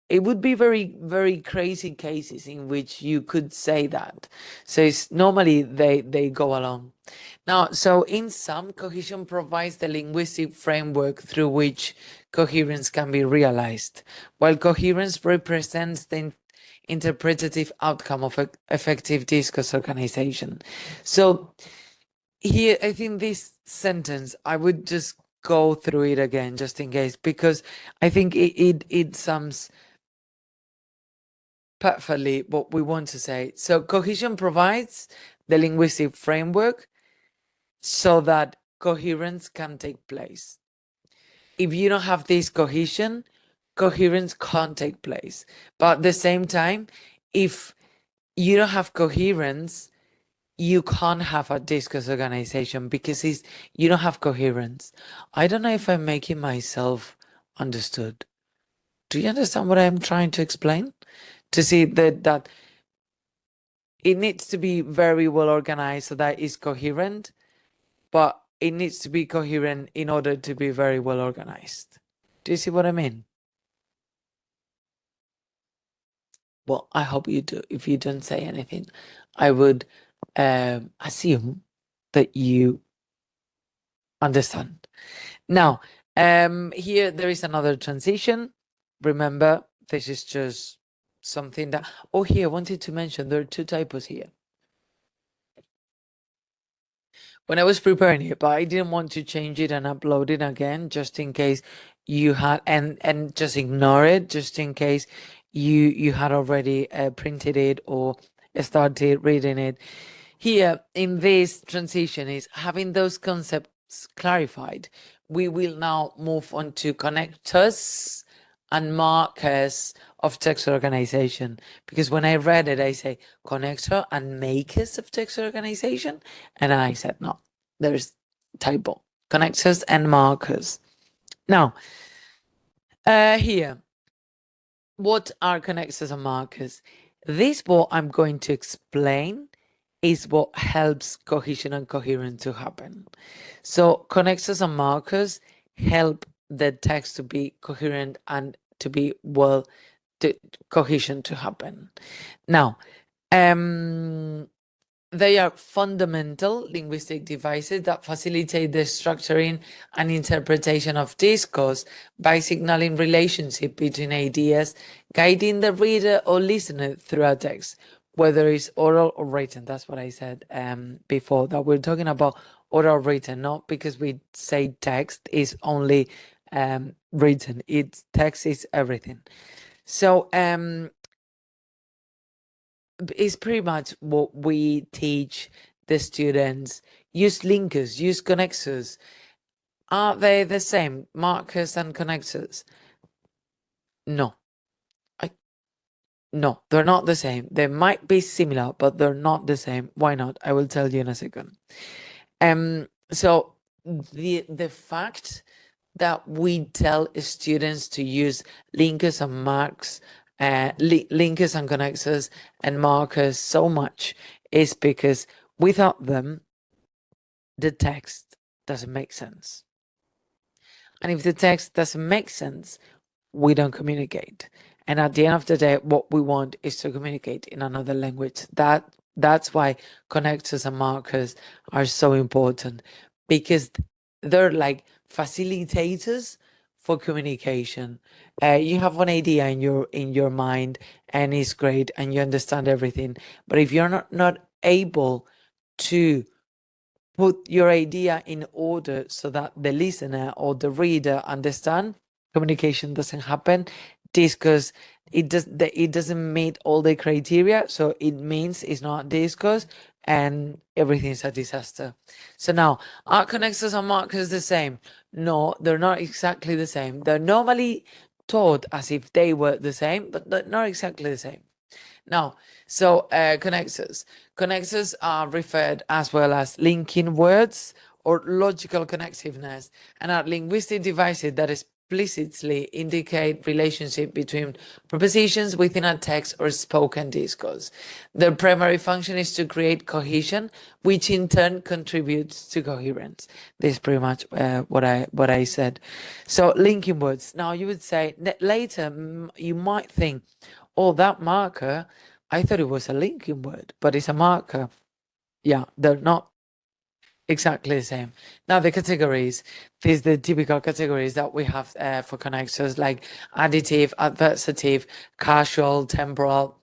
It would be very, very crazy cases in which you could say that. So it's normally they go along. Now, so in sum, cohesion provides the linguistic framework through which coherence can be realized, while coherence represents the interpretative outcome of effective discourse organization. So here, I think this sentence, I would just go through it again, just in case, because I think it sums perfectly what we want to say. So cohesion provides the linguistic framework so that coherence can take place. If you don't have this cohesion, coherence can't take place. But at the same time, if you don't have coherence, you can't have a discourse organization because you don't have coherence. I don't know if I'm making myself understood. Do you understand what I'm trying to explain? To see that it needs to be very well organized so that it's coherent, but it needs to be coherent in order to be very well organized. Do you see what I mean? Well, I hope you do. If you don't say anything, I would assume that you understand. Now, here there is another transition. Remember, this is just something that, oh, here, I wanted to mention, there are two typos here. When I was preparing it, but I didn't want to change it and upload it again, just in case you had, and just ignore it, just in case you had already printed it or started reading it. Here in this transition is having those concepts clarified. We will now move on to connectors and markers of text organization, because when I read it, I say connector and makers of text organization, and I said no, there's typo. Connectors and markers. Now, here, what are connectors and markers? This, what I'm going to explain, is what helps cohesion and coherence to happen. So connectors and markers help the text to be coherent and to be cohesion to happen. Now, they are fundamental linguistic devices that facilitate the structuring and interpretation of discourse by signaling relationship between ideas, guiding the reader or listener through a text, whether it's oral or written. That's what I said before, that we're talking about oral written, not because we say text is only written. It's text is everything. So it's pretty much what we teach the students. Use linkers, use connectors. Are they the same, markers and connectors? No. No, they're not the same. They might be similar, but they're not the same. Why not? I will tell you in a second. So the fact that we tell students to use linkers and marks, linkers and connectors and markers so much is because without them, the text doesn't make sense. And if the text doesn't make sense, we don't communicate. And at the end of the day, what we want is to communicate in another language. That's why connectors and markers are so important, because they're like facilitators for communication. You have one idea in your mind and it's great and you understand everything. But if you're not able to put your idea in order so that the listener or the reader understand, communication doesn't happen. Discourse, it doesn't meet all the criteria, so it means it's not discourse and everything's a disaster. So now, are connectors and markers the same? No, they're not exactly the same. They're normally taught as if they were the same, but they're not exactly the same. Now, so connectors. Connectors are referred as well as linking words or logical connectiveness, and are linguistic devices that explicitly indicate relationship between prepositions within a text or spoken discourse. Their primary function is to create cohesion, which in turn contributes to coherence. This is pretty much what I said. So linking words. Now you would say that later you might think, oh, that marker, I thought it was a linking word, but it's a marker. Yeah, they're not exactly the same. Now the categories, these are the typical categories that we have for connectors, like additive, adversative, casual, temporal.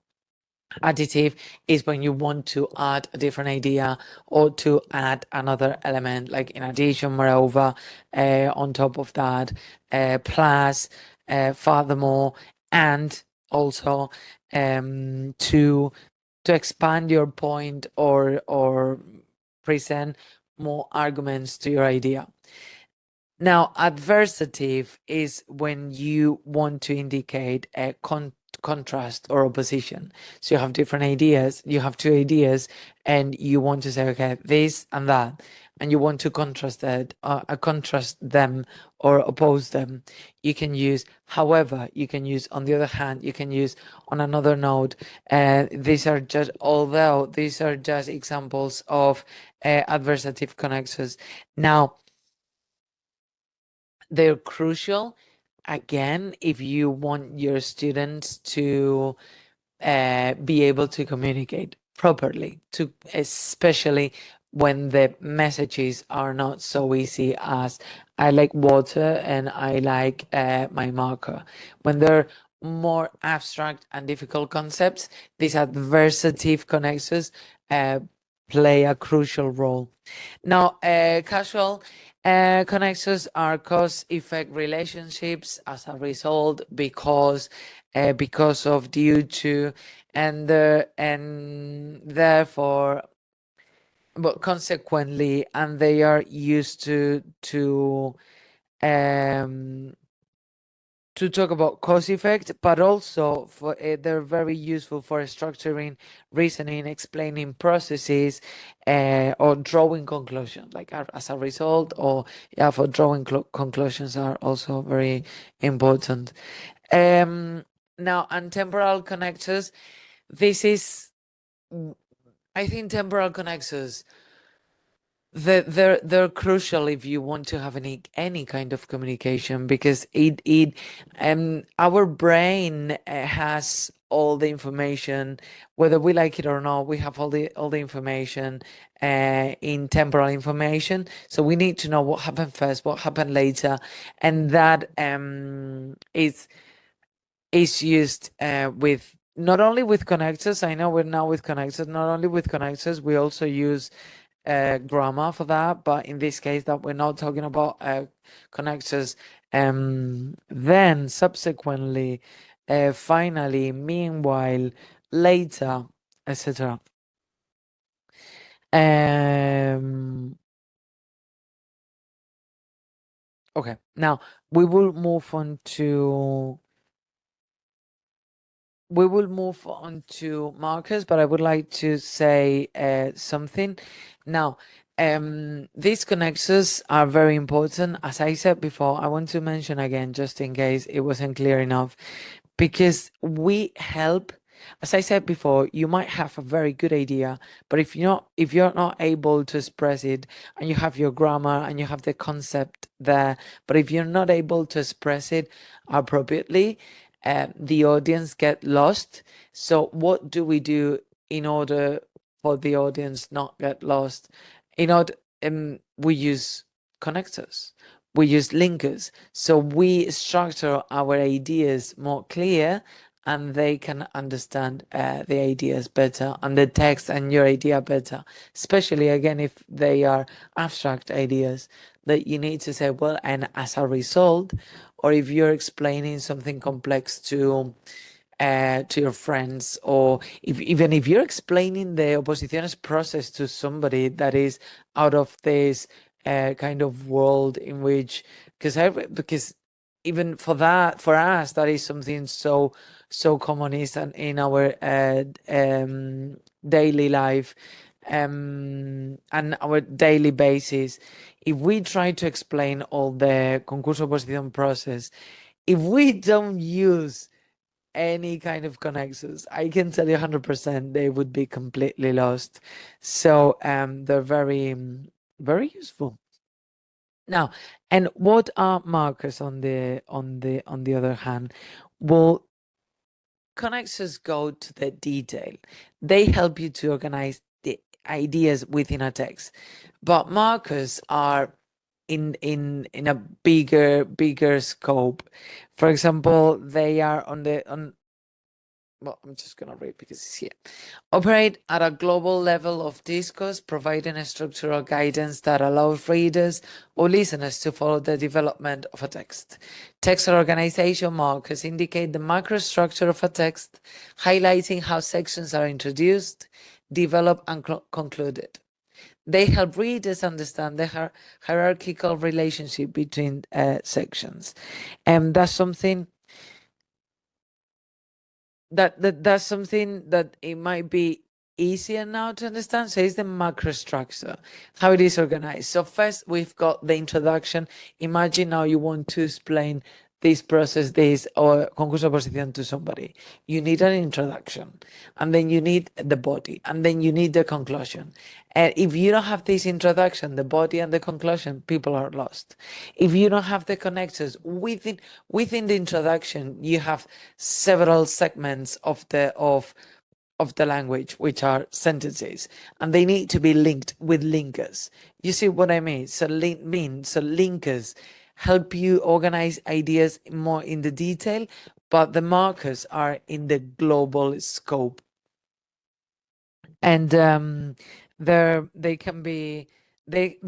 Additive is when you want to add a different idea or to add another element, like in addition, moreover, on top of that, plus, furthermore, and also to expand your point or present more arguments to your idea. Now, adversative is when you want to indicate a contrast or opposition. So you have different ideas, you have two ideas, and you want to say, okay, this and that, and you want to contrast that, contrast them or oppose them. You can use, however, you can use, on the other hand, you can use on another note. These are just, although these are just examples of adversative connectors. Now, they're crucial, again, if you want your students to be able to communicate properly, to especially when the messages are not so easy as I like water and I like my marker. When they're more abstract and difficult concepts, these adversative connectors play a crucial role. Now, casual connectors are cause-effect relationships as a result, because of, due to, and therefore, but consequently, and they are used to talk about cause effect, but also for they're very useful for structuring reasoning, explaining processes, or drawing conclusions, like as a result, or yeah, for drawing conclusions are also very important. Now, and temporal connectors, this is, I think temporal connectors, they're crucial if you want to have any kind of communication, because our brain has all the information, whether we like it or not. We have all the information in temporal information, so we need to know what happened first, what happened later, and that is used with, not only with connectors. I know we're now with connectors, not only with connectors, we also use grammar for that, but in this case that we're not talking about connectors. Then subsequently, finally, meanwhile, later, etc. Okay, now we will move on to markers, but I would like to say something. Now, these connectors are very important. As I said before, I want to mention again, just in case it wasn't clear enough, because we help. As I said before, you might have a very good idea, but if you're not able to express it, and you have your grammar and you have the concept there, but if you're not able to express it appropriately, the audience get lost. So what do we do in order for the audience not get lost? We use connectors, we use linkers, so we structure our ideas more clear, and they can understand the ideas better and the text and your idea better, especially again if they are abstract ideas that you need to say, well, and as a result, or if you're explaining something complex to your friends, or even if you're explaining the Oposiciones process to somebody that is out of this kind of world in which, because even for us, that is something so common is in our daily life and our daily basis. if we try to explain all the concurso oposición process, if we don't use any kind of connexes, I can tell you 100% they would be completely lost. So they're very, very useful. Now, and what are markers on the other hand? Well, connexes go to the detail. They help you to organize the ideas within a text, but markers are in a bigger scope. For example, they are well, I'm just going to read because it's here. Operate at a global level of discourse, providing a structural guidance that allows readers or listeners to follow the development of a text. Text organization markers indicate the macrostructure of a text, highlighting how sections are introduced, developed, and concluded. They help readers understand the hierarchical relationship between sections. And that's something that's something that it might be easier now to understand. So it's the macrostructure, how it is organized. So first we've got the introduction. Imagine now you want to explain this process, or concurso oposición to somebody. You need an introduction, and then you need the body, and then you need the conclusion. And if you don't have this introduction, the body and the conclusion, people are lost. If you don't have the connectors within the introduction, you have several segments of the language, which are sentences, and they need to be linked with linkers. You see what I mean? So linkers help you organize ideas more in the detail, but the markers are in the global scope. And there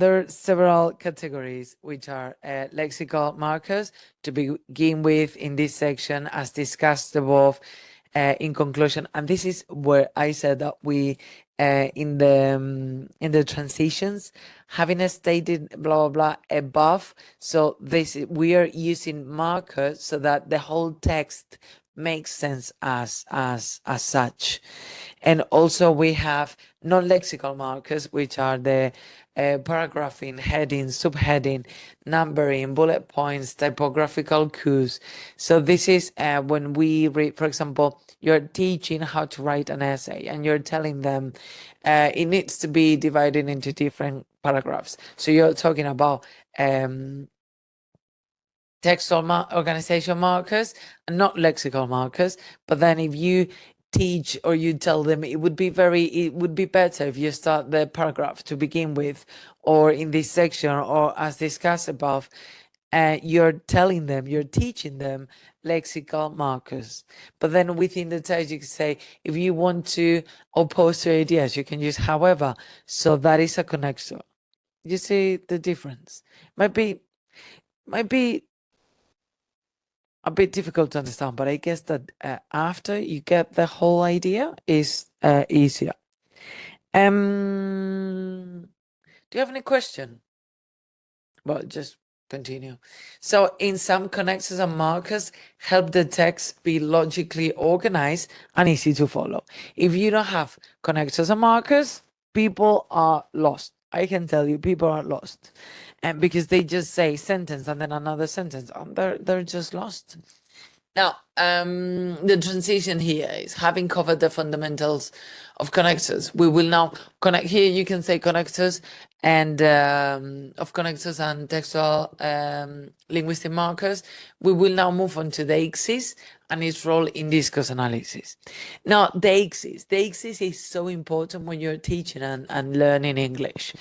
are several categories, which are lexical markers to begin with in this section, as discussed above. In conclusion, and this is where I said that we in the transitions, having a stated blah blah blah above, so we are using markers so that the whole text makes sense as such. And also we have non-lexical markers, which are the paragraphing, heading, subheading, numbering, bullet points, typographical cues. So this is when we read, for example, you're teaching how to write an essay and you're telling them it needs to be divided into different paragraphs. So you're talking about textual organization markers and not lexical markers. But then if you teach or you tell them, it would be better if you start the paragraph to begin with, or in this section, or as discussed above, you're teaching them lexical markers. But then within the text, you can say, if you want to oppose your ideas, you can use however. So that is a connector. You see the difference? Might be a bit difficult to understand, but I guess that after you get the whole idea, is easier. Do you have any question? Well, just continue. So in some connectors and markers help the text be logically organized and easy to follow. If you don't have connectors and markers, people are lost. I can tell you, people are lost. And because they just say sentence and then another sentence, and they're just lost. Now, the transition here is, having covered the fundamentals of connectors, we will now connect. Here you can say connectors and of connectors and textual linguistic markers. We will now move on to the axis and its role in discourse analysis. Now, the axis is so important when you're teaching and learning English,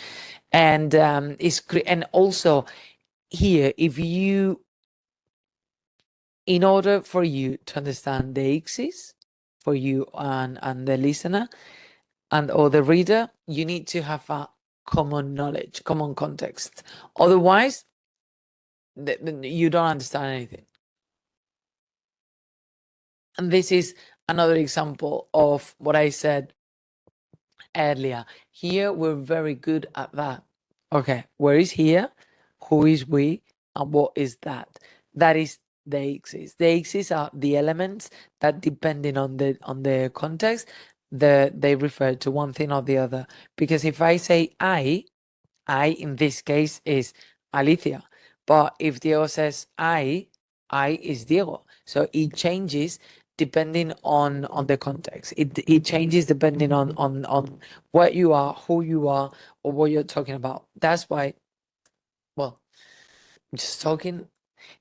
and and also here, in order for you to understand the axis, for you and the listener or the reader, you need to have a common knowledge, common context. Otherwise, you don't understand anything. And this is another example of what I said earlier. Here, we're very good at that. Okay, where is here? Who is we? And what is that? That is the axis. The axis are the elements that, depending on the context, they refer to one thing or the other. Because if I say I I in this case is Alicia. But if Diego says I is Diego. So it changes depending on the context. It changes depending on what you are, who you are, or what you're talking about. That's why, well, just talking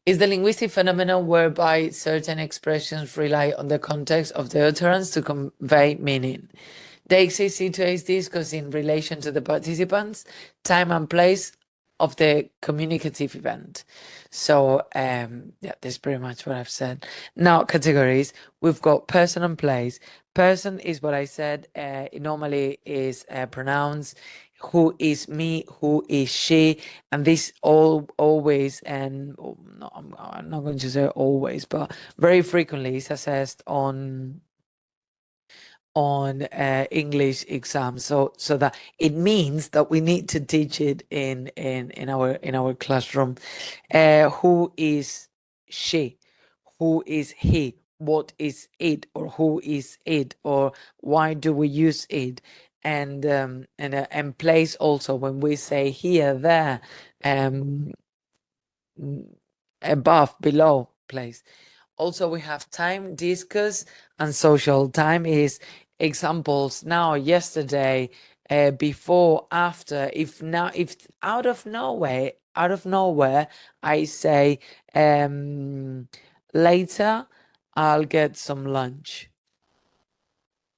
is the linguistic phenomenon whereby certain expressions rely on the context of the utterance to convey meaning. They exist in today's discourse in relation to the participants, time and place of the communicative event. So yeah, that's pretty much what I've said. Now, categories, we've got person and place. Person is what I said, it normally is pronouns. Who is me, who is she, and this always, and no, I'm not going to say always, but very frequently is assessed on English exams, so that it means that we need to teach it in our classroom. Who is she? Who is he? What is it? Or who is it? Or why do we use it? And place also, when we say here, there, above, below, place. Also, we have time, discuss, and social. Time is examples now, yesterday, before, after. If out of nowhere, I say later, I'll get some lunch.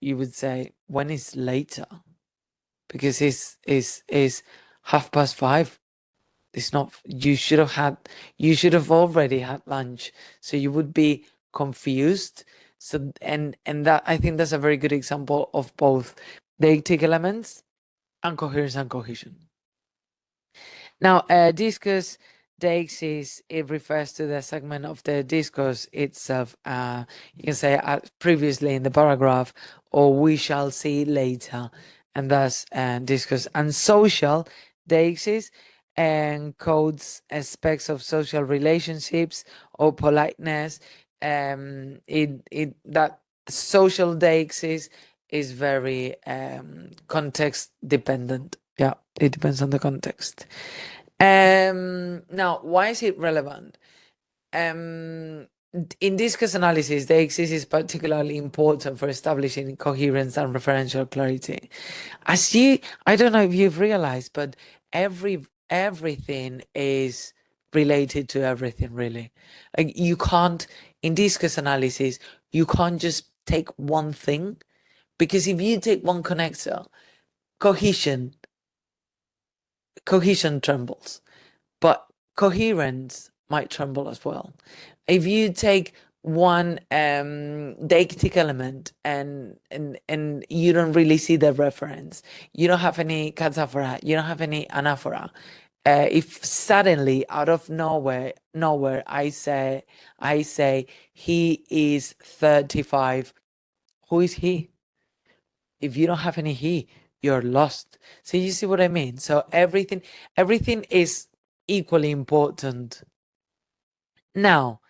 You would say, when is later? Because it's 5:30. It's not, you should have already had lunch, so you would be confused. So and that, I think that's a very good example of both deictic elements and coherence and cohesion. Now, discourse deixis, it refers to the segment of the discourse itself. You can say previously in the paragraph, or we shall see later, and thus discourse. And social deixis encodes aspects of social relationships or politeness. That social deixis is very context dependent. Yeah, it depends on the context. Now, why is it relevant? In discourse analysis, the deixis is particularly important for establishing coherence and referential clarity. I don't know if you've realized, but everything is related to everything, really. Like, you can't, in discourse analysis, you can't just take one thing, because if you take one connector, cohesion trembles, but coherence might tremble as well. If you take one deictic element and you don't really see the reference, you don't have any cataphora, you don't have any anaphora. If suddenly out of nowhere I say he is 35, who is he? If you don't have any he, you're lost. So you see what I mean? So everything is equally important. Now,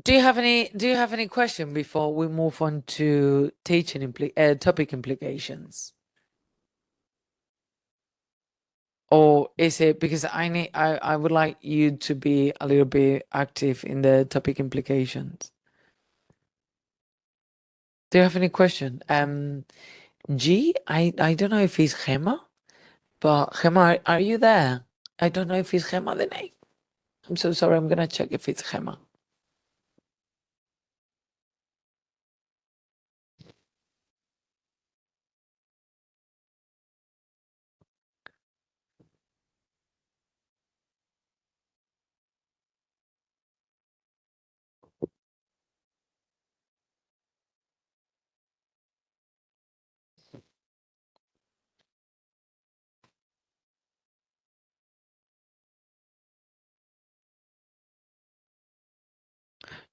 do you have any question before we move on to teaching topic implications? Or is it because I would like you to be a little bit active in the topic implications? Do you have any question? G, I don't know if it's Gemma, but Gemma, are you there? I don't know if it's Gemma the name. I'm so sorry, I'm gonna check if it's Gemma.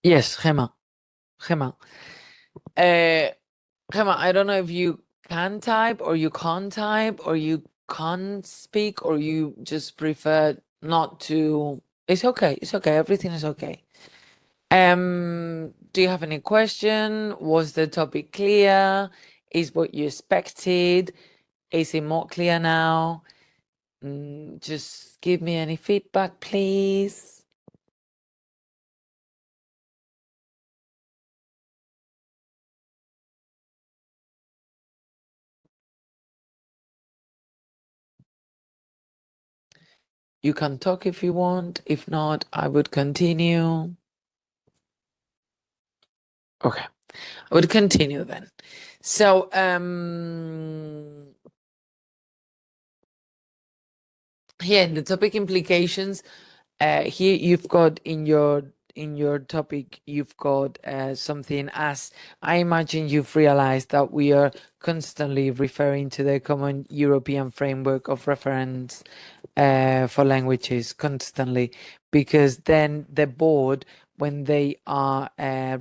Yes, Gemma. Gemma, I don't know if you can type or you can't type or you can't speak or you just prefer not to. It's okay. It's okay. Everything is okay. Do you have any question? Was the topic clear? Is what you expected? Is it more clear now? Just give me any feedback, please. You can talk if you want. If not, I would continue. Okay, I would continue then. So, here in the topic implications, here you've got in your topic, you've got something as I imagine you've realized that we are constantly referring to the Common European Framework of Reference for languages constantly, because then the board, when they are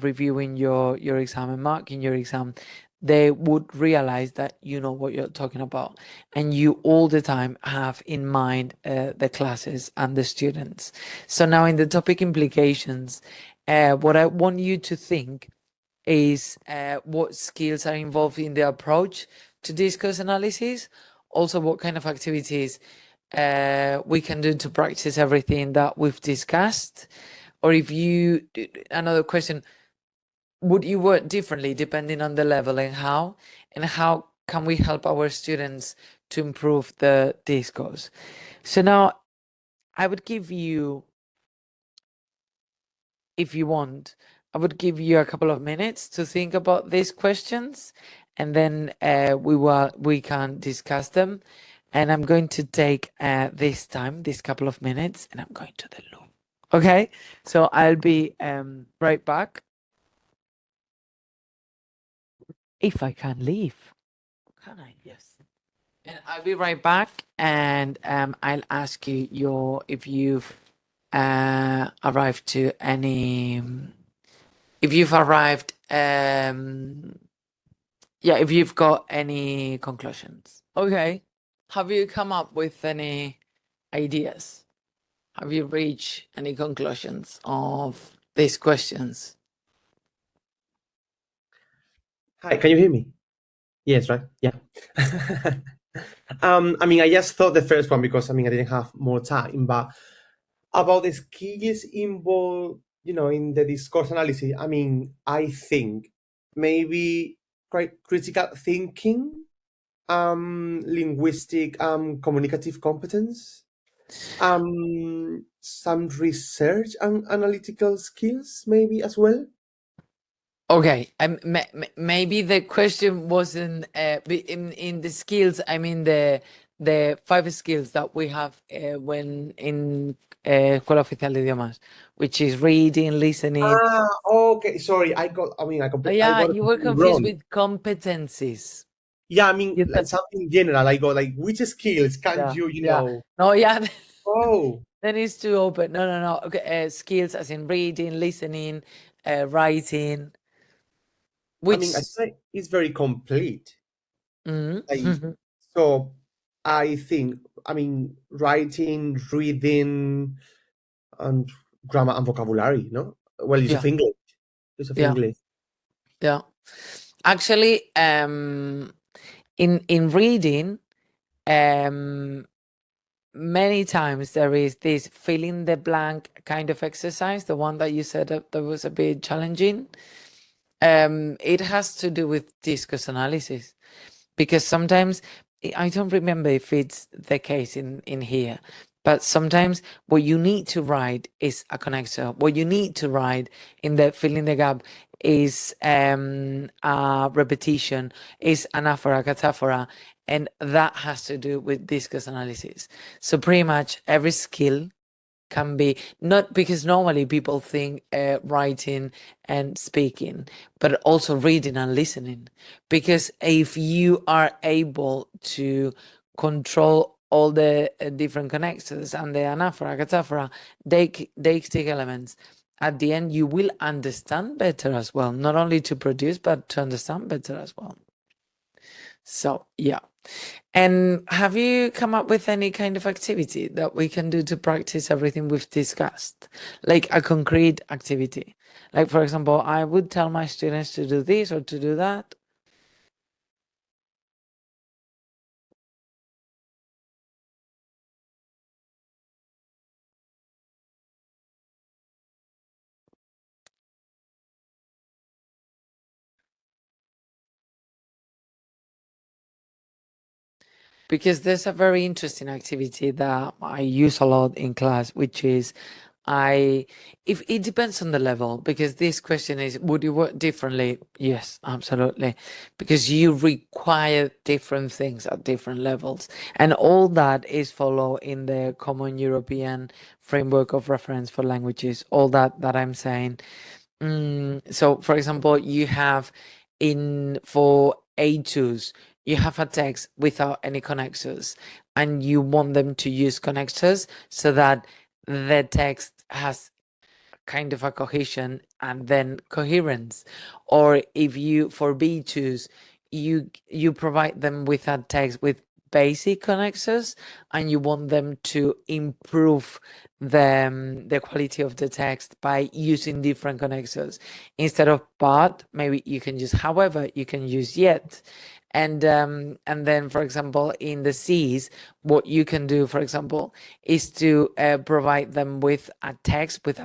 reviewing your exam and marking your exam, they would realize that you know what you're talking about and you all the time have in mind the classes and the students. So now in the topic implications, what I want you to think is what skills are involved in the approach to discourse analysis, also what kind of activities we can do to practice everything that we've discussed. Or if you, another question, would you work differently depending on the level and how can we help our students to improve the discourse? So now I would give you, if you want, I would give you a couple of minutes to think about these questions, and then we can discuss them. And I'm going to take this couple of minutes, and I'm going to the loo. Okay, so I'll be right back. If I can leave. Can I? Yes. And I'll be right back, and I'll ask you if you've arrived to any, if you've arrived, yeah, if you've got any conclusions. Okay. Have you come up with any ideas? Have you reached any conclusions of these questions? Hi, can you hear me? Yes, right? Yeah. I mean, I just thought the first one because I didn't have more time, but about the skills involved, in the discourse analysis, I think maybe critical thinking, linguistic, communicative competence, some research and analytical skills, maybe as well. Okay, maybe the question wasn't in the skills. I mean the 5 skills that we have when in Escuela Oficial de Idiomas, which is reading, listening. Okay. Sorry, I got Yeah, it you were confused wrong. with competencies. Yeah, You like thought, something general. I got like which skills can yeah, you, yeah. No, yeah. Oh, Then it's too open. No. Okay, skills as in reading, listening, writing. Which I think it's very complete. Like, Mhm. so I think, writing, reading, and grammar and vocabulary, no? Well, use of Yeah, English. Use of yeah, English. yeah. Actually, in reading, many times there is this fill in the blank kind of exercise, the one that you said that was a bit challenging. It has to do with discourse analysis, because sometimes I don't remember if it's the case in here, but sometimes what you need to write is a connector. What you need to write in the fill in the gap is a repetition, is anaphora, cataphora, and that has to do with discourse analysis. So pretty much every skill can be, not because normally people think writing and speaking, but also reading and listening. Because if you are able to control all the different connectors and the anaphora, cataphora, deictic elements, at the end you will understand better as well, not only to produce, but to understand better as well. So, yeah. And have you come up with any kind of activity that we can do to practice everything we've discussed? Like a concrete activity. Like, for example, I would tell my students to do this or to do that. because there's a very interesting activity that I use a lot in class, which is if it depends on the level, because this question is, would you work differently? Yes, absolutely, because you require different things at different levels, and all that is followed in the Common European Framework of Reference for Languages. All that I'm saying. So, for example, you have for A2s, you have a text without any connectors, and you want them to use connectors so that the text has kind of a cohesion and then coherence. Or if you, for B2s, you provide them with a text with basic connectors and you want them to improve the quality of the text by using different connectors. Instead of but, maybe you can use however, you can use yet. And then, for example, in the C's, what you can do, for example, is to provide them with a text with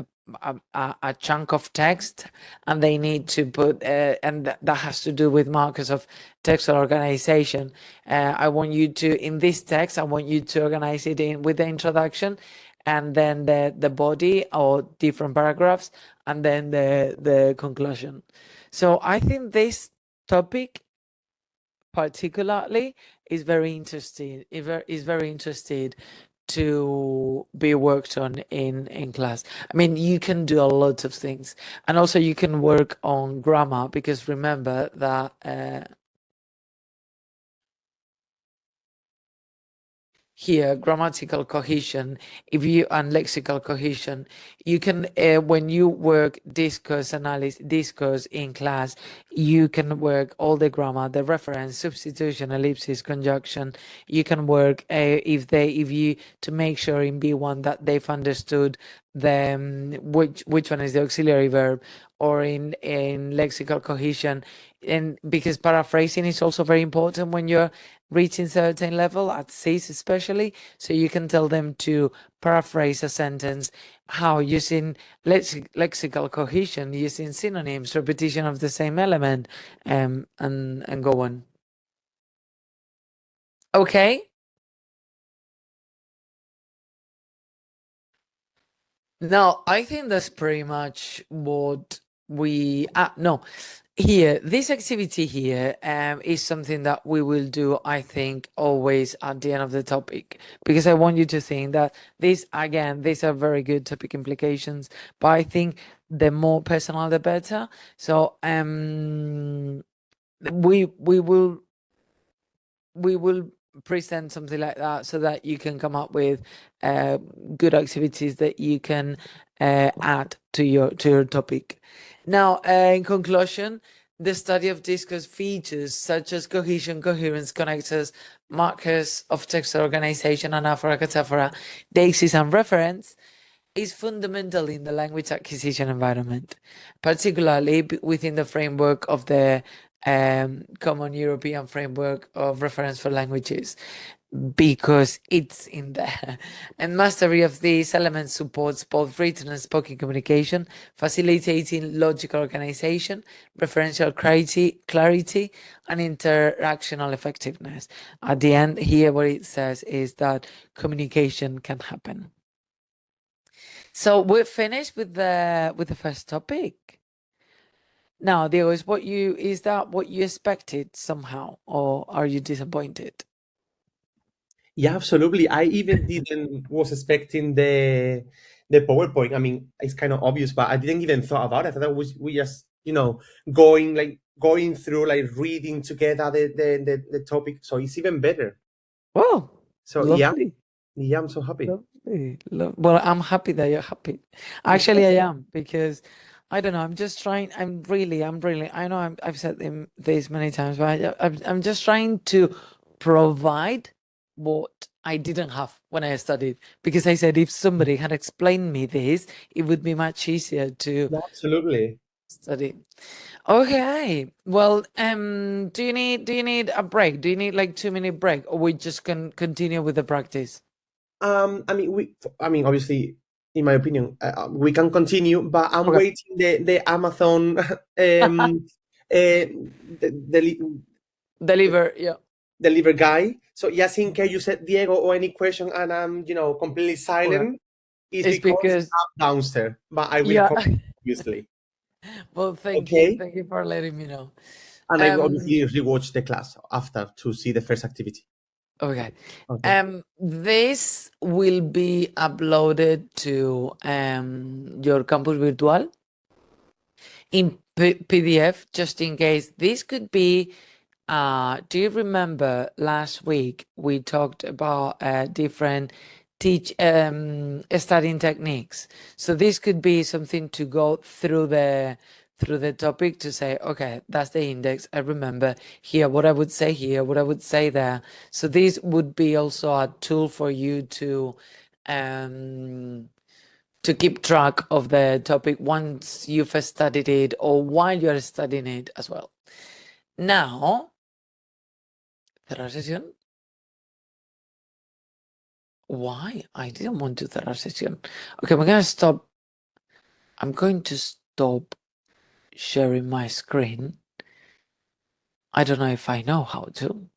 a chunk of text, and they need to put and that has to do with markers of textual organization. I want you to, in this text, I want you to organize it in with the introduction, and then the body or different paragraphs, and then the conclusion. So I think this topic particularly is very interesting. Is very interested to be worked on in class. I mean, you can do a lot of things, and also you can work on grammar, because remember that here, grammatical cohesion, and lexical cohesion, you can, when you work discourse analysis, discourse in class, you can work all the grammar, the reference, substitution, ellipsis, conjunction. You can work if you to make sure in B1 that they've understood which one is the auxiliary verb, or in lexical cohesion. And because paraphrasing is also very important when you're reaching certain level at Cs especially, so you can tell them to paraphrase a sentence, how using lexical cohesion, using synonyms, repetition of the same element, and go on. Okay. No, I think that's pretty much what we no. Here, this activity here is something that we will do, I think, always at the end of the topic, because I want you to think that these are very good topic implications, but I think the more personal, the better. So we will present something like that so that you can come up with good activities that you can add to your topic. Now, in conclusion, the study of discourse features such as cohesion, coherence, connectors, markers of textual organization, anaphora, cataphora, deixis, and reference is fundamental in the language acquisition environment, particularly within the framework of the Common European Framework of Reference for Languages, because it's in there. And mastery of these elements supports both written and spoken communication, facilitating logical organization, referential clarity, and interactional effectiveness. At the end here, what it says is that communication can happen. So we're finished with the first topic. Now, Diego, is that what you expected somehow, or are you disappointed? Yeah, absolutely. I even didn't was expecting the PowerPoint. I mean, it's kind of obvious, but I didn't even thought about it. I thought we just going through, like, reading together the topic. So it's even better. Oh, So lovely. yeah, I'm so happy. Lovely. Well, I'm happy that you're happy. Actually, I am, because I don't know. I'm just trying. I'm really. I know I've said this many times, but I'm just trying to provide what I didn't have when I studied. Because I said if somebody had explained me this, it would be much easier to Yeah, absolutely. study. Okay. Well, do you need a break? Do you need like 2-minute break, or we just can continue with the practice? I mean, obviously, in my opinion, we can continue, but I'm Okay. waiting the Amazon Deliver, yeah. deliver guy. So just in case you said Diego or any question and I'm, completely silent, it's It's because I'm downstairs, but I will yeah. come obviously. Well, thank you. Okay. Thank you for letting me know. And I will obviously rewatch the class after to see the first activity. Okay. Okay. This will be uploaded to your campus virtual in PDF, just in case. This could be, do you remember last week we talked about different studying techniques? So this could be something to go through the topic to say, okay, that's the index. I remember here what I would say here, what I would say there. So this would be also a tool for you to keep track of the topic once you've studied it or while you're studying it as well. Now, cerrar sesión. Why? I didn't want to cerrar sesión. Okay, we're going to stop. I'm going to stop sharing my screen. I don't know if I know how to.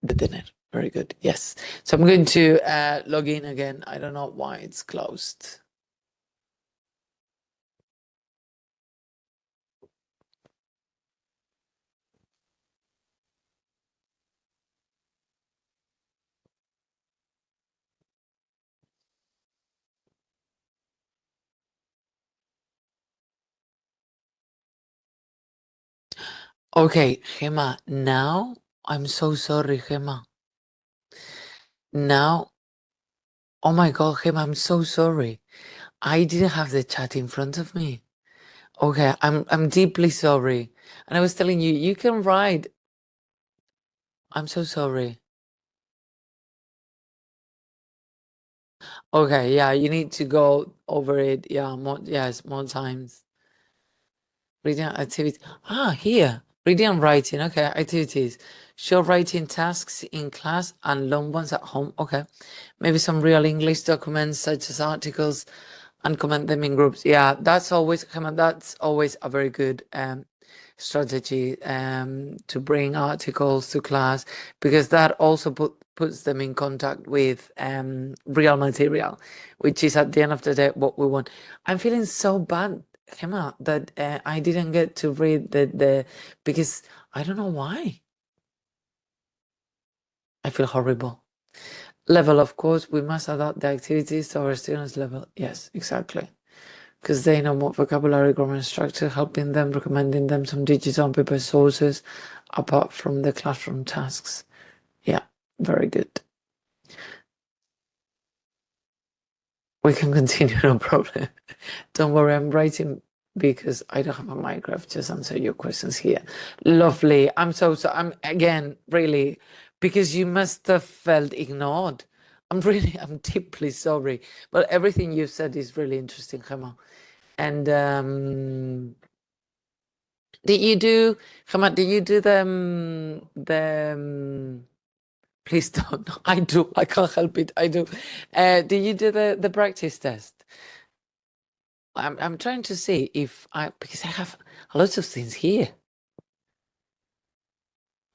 Detener. Very good. Yes. So I'm going to log in again. I don't know why it's closed. Okay, Gemma, now I'm so sorry, Gemma. Now, oh my God, Gemma, I'm so sorry. I didn't have the chat in front of me. Okay, I'm deeply sorry. And I was telling you, you can write. I'm so sorry. Okay, yeah, you need to go over it. Yeah, more times. Reading activities. Here. Reading and writing. Okay, activities. Short writing tasks in class and long ones at home. Okay. Maybe some real English documents such as articles and comment them in groups. Yeah, that's always a very good strategy to bring articles to class, because that also puts them in contact with real material, which is at the end of the day what we want. I'm feeling so bad, Gemma, that I didn't get to read the because I don't know why. I feel horrible. Level, of course, we must adapt the activities to our students' level. Yes, exactly. Because they know more vocabulary, grammar, and structure, helping them, recommending them some digital and paper sources apart from the classroom tasks. Yeah, very good. We can continue, no problem. Don't worry, I'm writing because I don't have a Minecraft. Just answer your questions here. Lovely. I'm again, really, because you must have felt ignored. I'm deeply sorry. But everything you said is really interesting, Gemma. And did you do, Hamad, did you do please don't. I do. I can't help it. I do. Did you do the practice test? I'm trying to see if because I have lots of things here.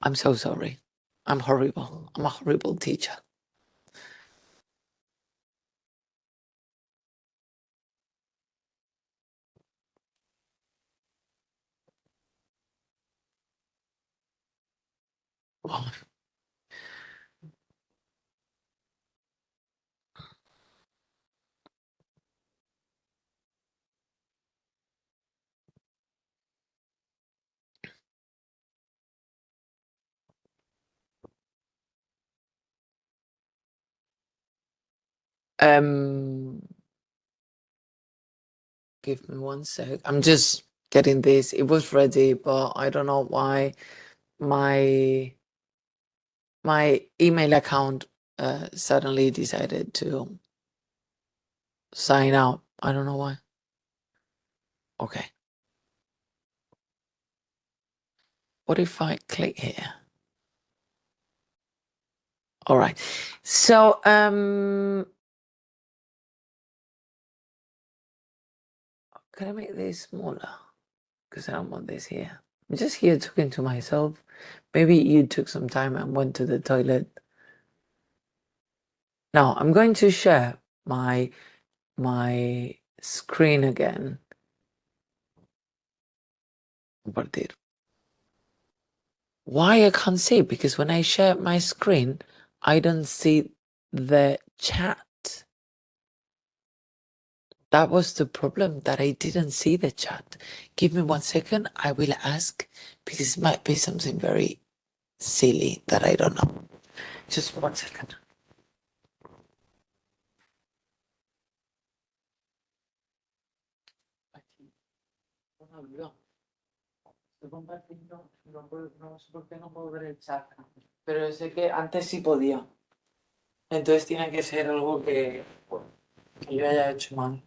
I'm so sorry. I'm horrible. I'm a horrible teacher. Oh. Give me one sec. I'm just getting this. It was ready, but I don't know why my email account suddenly decided to sign out. I don't know why. Okay. What if I click here? All right. So can I make this smaller? Because I don't want this here. I'm just here talking to myself. Maybe you took some time and went to the toilet. Now I'm going to share my screen again. Compartir. Why I can't see? Because when I share my screen, I don't see the chat. That was the problem, that I didn't see the chat. Give me 1 second, I will ask, because it might be something very silly that I don't know. Just 1 second. No sé por qué no puedo ver el chat, pero sé que antes sí podía. Entonces tiene que ser algo que yo haya hecho mal.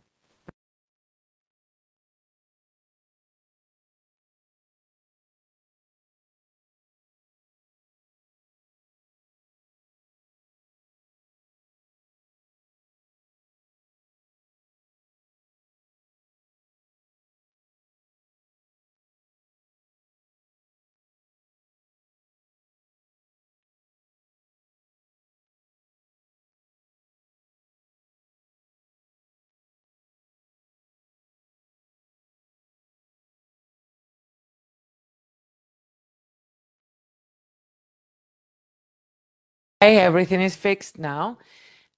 Hey, everything is fixed now.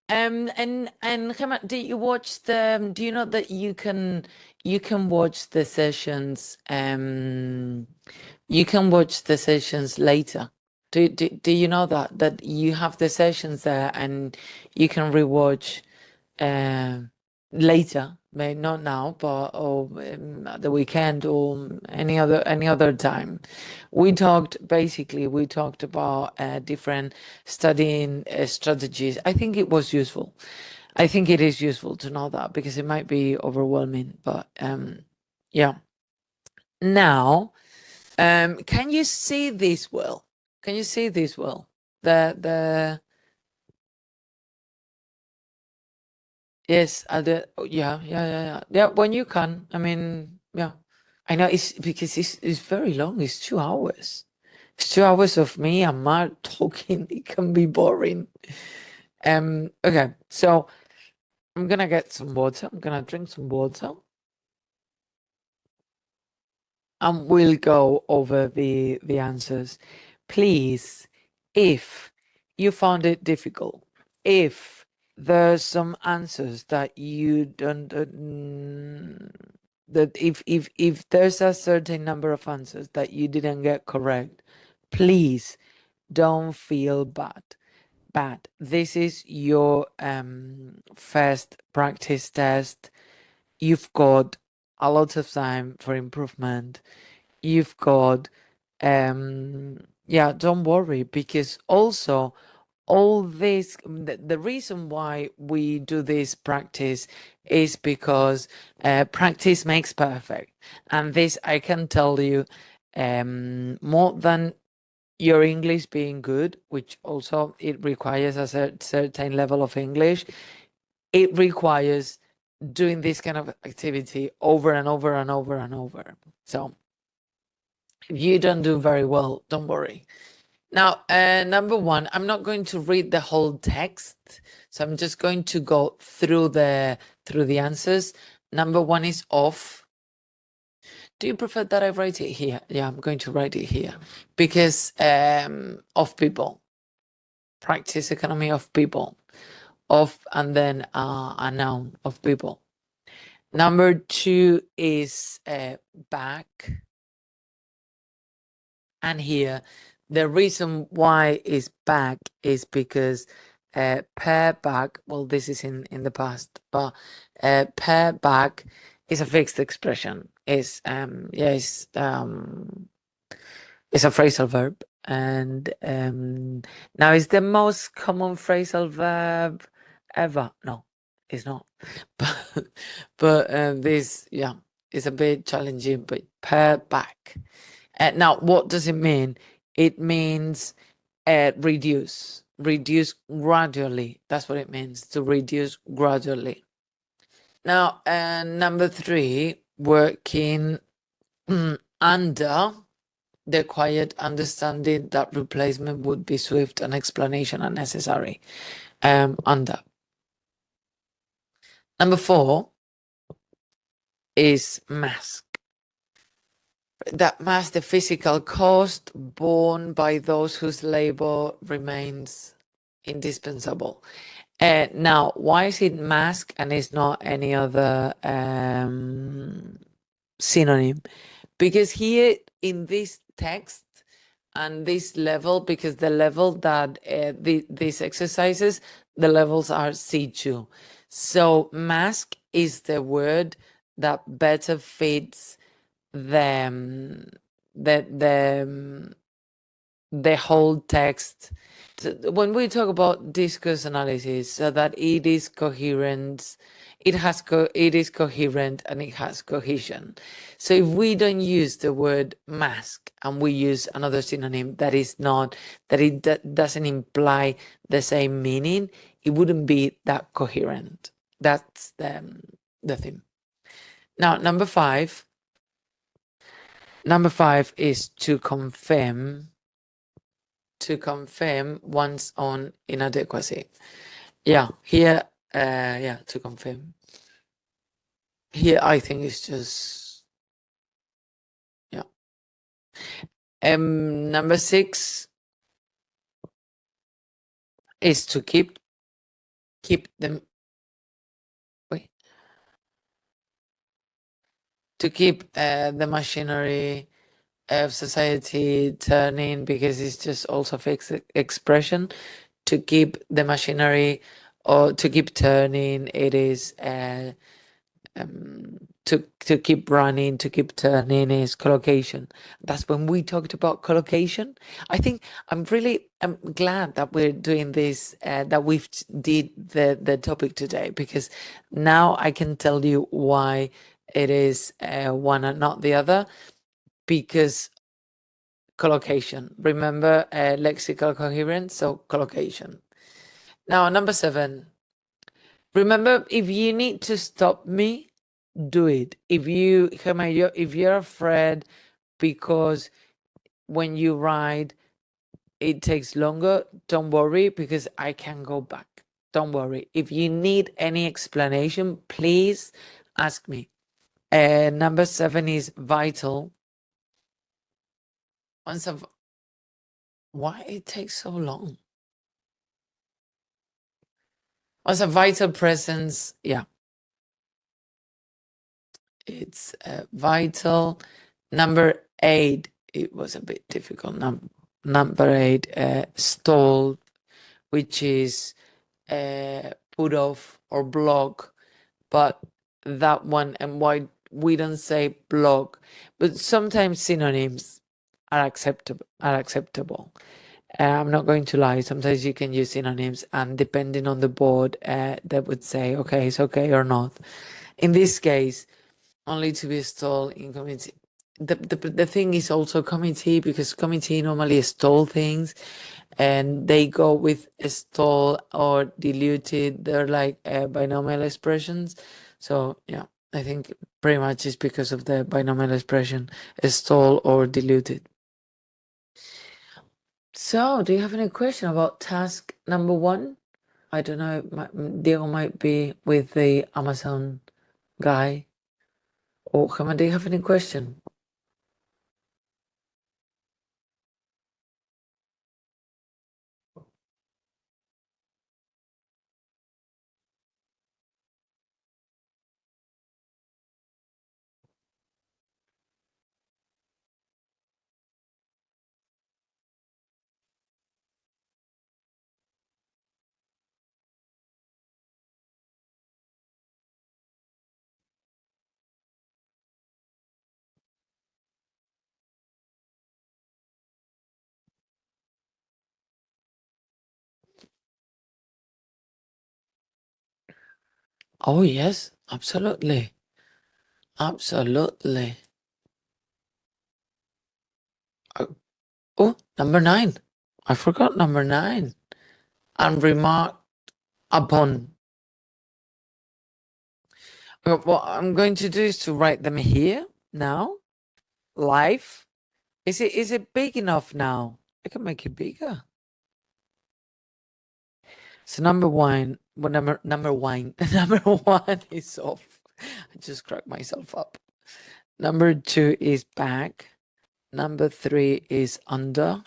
And Gemma, did you watch the? Do you know that you can watch the sessions? You can watch the sessions later. Do you know that you have the sessions there and you can rewatch later? Maybe not now, but at the weekend or any other time. We talked about different studying strategies. I think it was useful. I think it is useful to know that, because it might be overwhelming, but yeah. Now, can you see this well? Can you see this well? Yes, yeah. When you can, I mean, yeah. I know it's because it's very long. It's 2 hours. It's 2 hours of me and Mark talking. It can be boring. Okay, so I'm gonna get some water. I'm gonna drink some water. And we'll go over the answers. Please, if you found it difficult, if there's some answers that you don't that if there's a certain number of answers that you didn't get correct, please don't feel bad. This is your first practice test. You've got a lot of time for improvement. You've got don't worry, because also all this, the reason why we do this practice is because practice makes perfect. And this, I can tell you, more than your English being good, which also it requires a certain level of English, it requires doing this kind of activity over and over and over and over. So if you don't do very well, don't worry. Now, number 1, I'm not going to read the whole text, so I'm just going to go through the answers. Number 1 is off. Do you prefer that I write it here? Yeah, I'm going to write it here, because of people. Practice economy of people. Of, and then a noun, of people. Number 2 is back. And here, the reason why is back is because pair back, well, this is in the past, but pair back is a fixed expression. It's it's a phrasal verb, and now it's the most common phrasal verb ever. No, it's not. But this, yeah, is a bit challenging. But pair back. Now, what does it mean? It means reduce gradually. That's what it means, to reduce gradually. Now, number 3, working under. the quiet understanding that replacement would be swift and explanation unnecessary. Under. Number 4 is mask. That mask the physical cost borne by those whose labor remains indispensable. Now, why is it mask and it's not any other synonym? Because here in this text and this level, because the level that these exercises, the levels are C2. So mask is the word that better fits the whole text. When we talk about discourse analysis, so that it is coherent, it is coherent and it has cohesion. So if we don't use the word mask and we use another synonym that is not, that it doesn't imply the same meaning, it wouldn't be that coherent. That's the thing. Now, number 5 is to confirm one's own inadequacy. Yeah, here, to confirm. Here, I think it's just, yeah. Number 6 is to keep them. To keep the machinery of society turning, because it's just also fixed expression. To keep the machinery or to keep turning, it is to keep running, to keep turning is collocation. That's when we talked about collocation. I think I'm glad that we're doing this, that we've did the topic today, because now I can tell you why it is one and not the other, because collocation. Remember lexical coherence, so collocation. Now, number 7. Remember, if you need to stop me, do it. If you're afraid because when you write it takes longer, don't worry, because I can go back. Don't worry. If you need any explanation, please ask me. Number 7 is vital. Why it takes so long? Once a vital presence, yeah. It's vital. Number 8, it was a bit difficult. Number 8, stalled, which is put off or block, but that one, and why we don't say block, but sometimes synonyms are acceptable. I'm not going to lie, sometimes you can use synonyms, and depending on the board, they would say, okay, it's okay or not. In this case, only to be stalled in committee. The thing is also committee, because committee normally stall things, and they go with stall or diluted. They're like binomial expressions. So yeah, I think pretty much it's because of the binomial expression, stall or diluted. So, do you have any question about task number 1? I don't know, Diego might be with the Amazon guy. Or Gemma, do you have any question? Oh, yes, absolutely. Absolutely. Oh, number 9. I forgot number 9. And remark upon. What I'm going to do is to write them here now, live, Is it big enough now? I can make it bigger. So number one, number one is off. I just cracked myself up. Number 2 is back. Number 3 is under.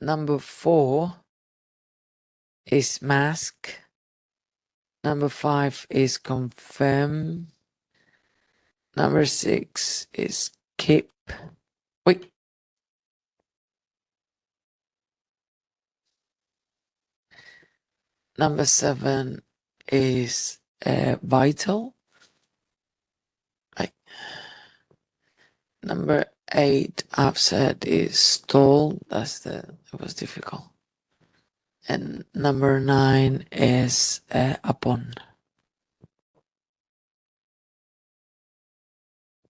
Number 4 is mask. Number 5 is confirm. Number 6 is keep. Wait. Number 7 is vital. Right. Number 8 upset is stall. It was difficult. And number 9 is upon.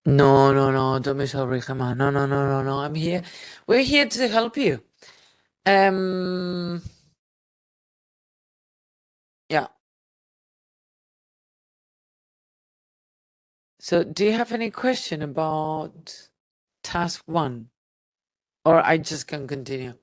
No, don't be sorry, come on. No, I'm here. We're here to help you. Yeah. So do you have any question about task 1? Or I just can continue?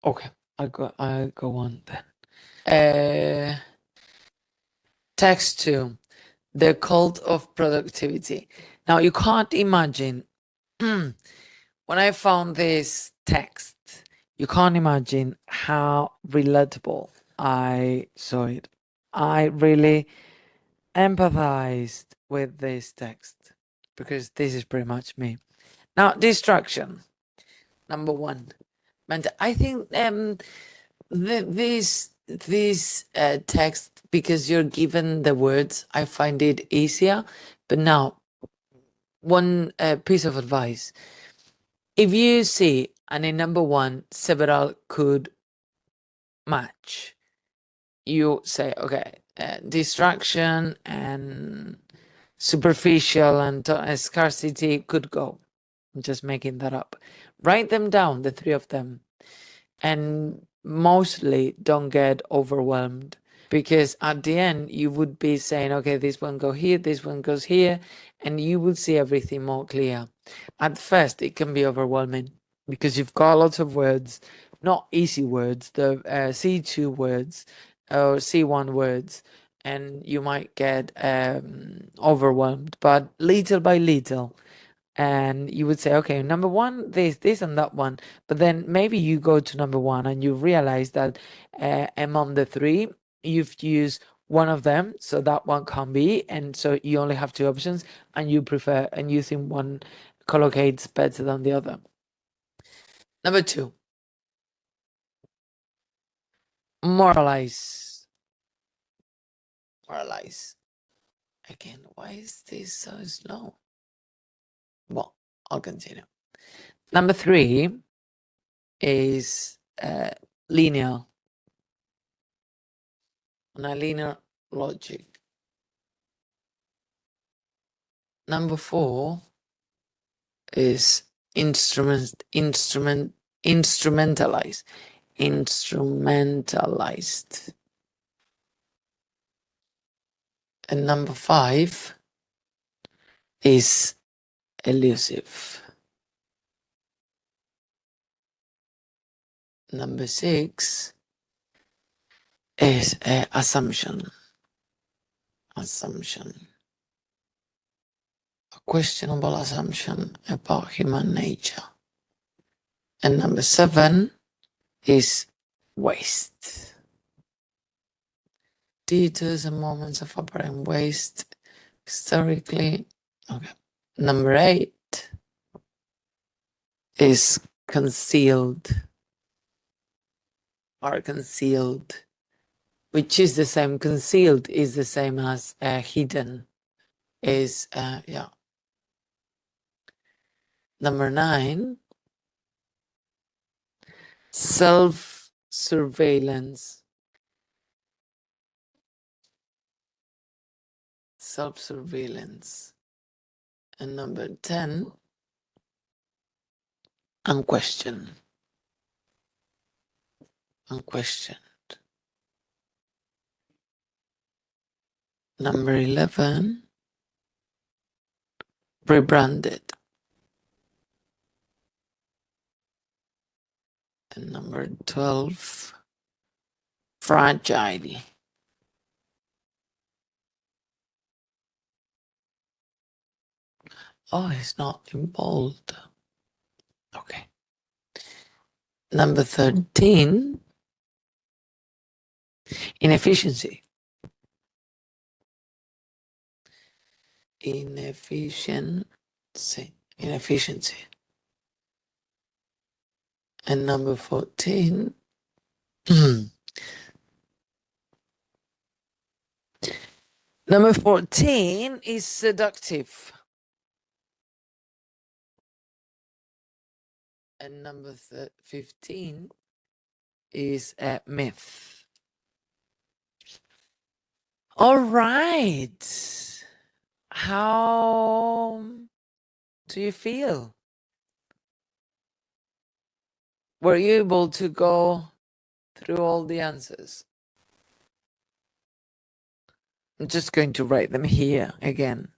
Okay, I'll go on then. Text 2, the cult of productivity. Now you can't imagine when I found this text, you can't imagine how relatable I saw it. I really empathized with this text because this is pretty much me. Now, distraction, number 1. And I think this text, because you're given the words, I find it easier. But now, one piece of advice. If you see, and in number 1, several could match, you say, okay, distraction and superficial and scarcity could go. I'm just making that up. Write them down, the 3 of them, and mostly don't get overwhelmed, because at the end you would be saying, okay, this one go here, this one goes here, and you will see everything more clear. At first it can be overwhelming because you've got lots of words, not easy words, the C2 words or C1 words, and you might get overwhelmed, but little by little. And you would say, okay, number 1, this and that one. But then maybe you go to number 1 and you realize that among the 3, you've used one of them, so that one can't be. And so you only have 2 options, and you prefer, and you think one collocates better than the other. Number 2, moralize. Moralize. Again, why is this so slow? Well, I'll continue. Number 3 is linear. On a linear logic. Number 4 is instrumentalized. And number 5 is elusive. Number 6 is assumption. Assumption. A questionable assumption about human nature. And number 7 is waste. Details and moments of apparent waste historically. Okay. Number 8 is concealed, or concealed, which is the same. Concealed is the same as hidden. Is yeah. Number 9, self-surveillance. Self-surveillance. And number 10 unquestioned. Unquestioned. Number 11, rebranded. And number 12, fragile. Oh, it's not in bold. Okay. Number 13, inefficiency. Inefficiency. And number 14, number 14 is seductive. And number 15 is a myth. All right. How do you feel? Were you able to go through all the answers? I'm just going to write them here again.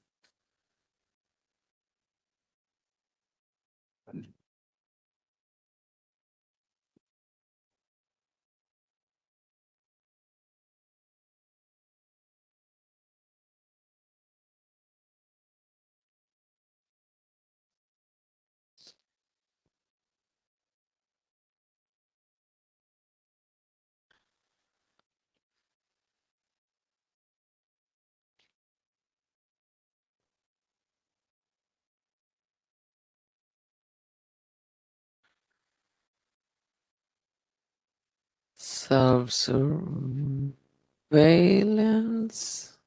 Self-surveillance.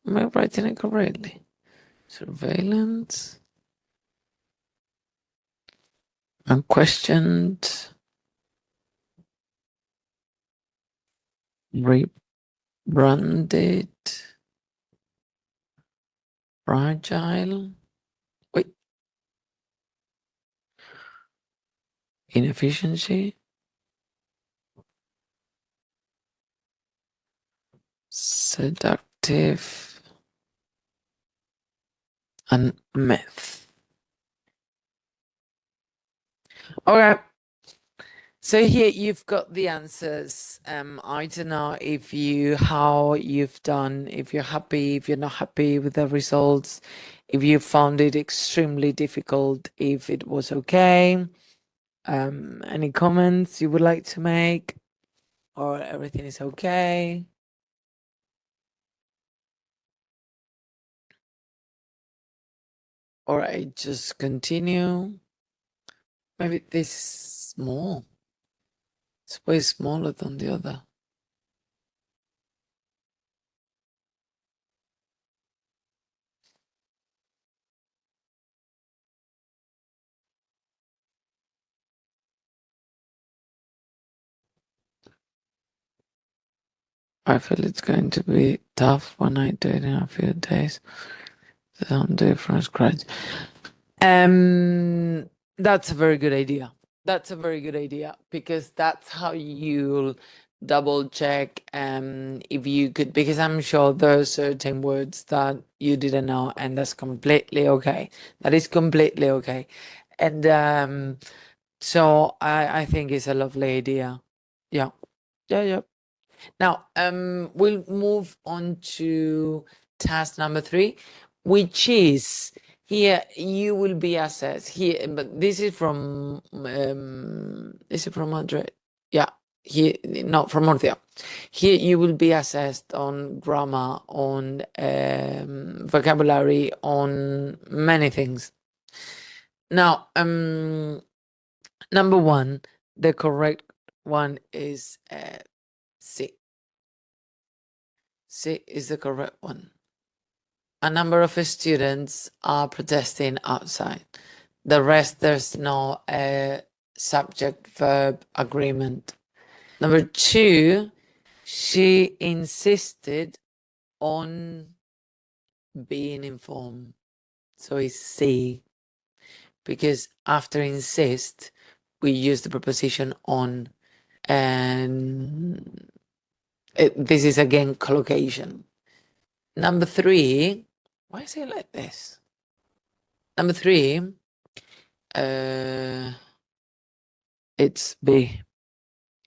Am I writing it correctly? Surveillance. Unquestioned. Rebranded. Fragile. Wait. Inefficiency. Seductive. And myth. Okay. So here you've got the answers. I don't know how you've done, if you're happy, if you're not happy with the results, if you found it extremely difficult, if it was okay. Any comments you would like to make, or everything is okay? Or I just continue. Maybe this is small. It's way smaller than the other. I feel it's going to be tough when I do it in a few days. Don't do it from scratch. That's a very good idea. That's a very good idea, because that's how you'll double check if you could, because I'm sure there are certain words that you didn't know, and that's completely okay. That is completely okay. And so I think it's a lovely idea. Yeah. Now we'll move on to task number 3, which is here you will be assessed here, but this is from Madrid? Yeah, here, not from Murcia. Here you will be assessed on grammar, on vocabulary, on many things. Now, number 1, the correct one is C. C is the correct one. A number of students are protesting outside. The rest, there's no subject-verb agreement. Number 2, she insisted on being informed. So it's C, because after insist, we use the preposition on, and this is again collocation. Number 3, why is it like this? Number 3, it's B,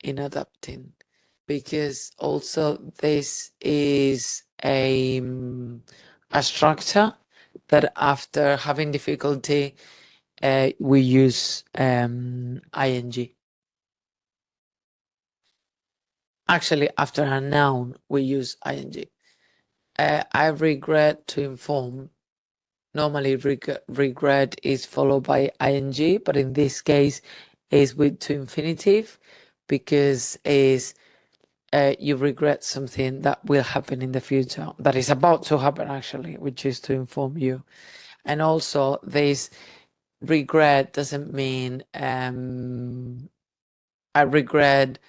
in adapting, because also this is a structure that after having difficulty, we use ing. Actually, after a noun, we use ing. I regret to inform. Normally, regret is followed by ing, but in this case, is with to infinitive, because is you regret something that will happen in the future, that is about to happen actually, which is to inform you. And also, this regret doesn't mean I regret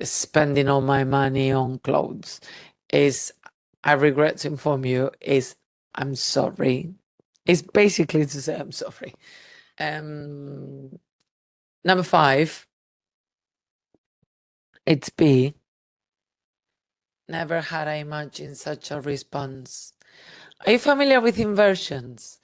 spending all my money on clothes. Is I regret to inform you is I'm sorry. It's basically to say I'm sorry. Number 5, it's B. Never had I imagined such a response. Are you familiar with inversions?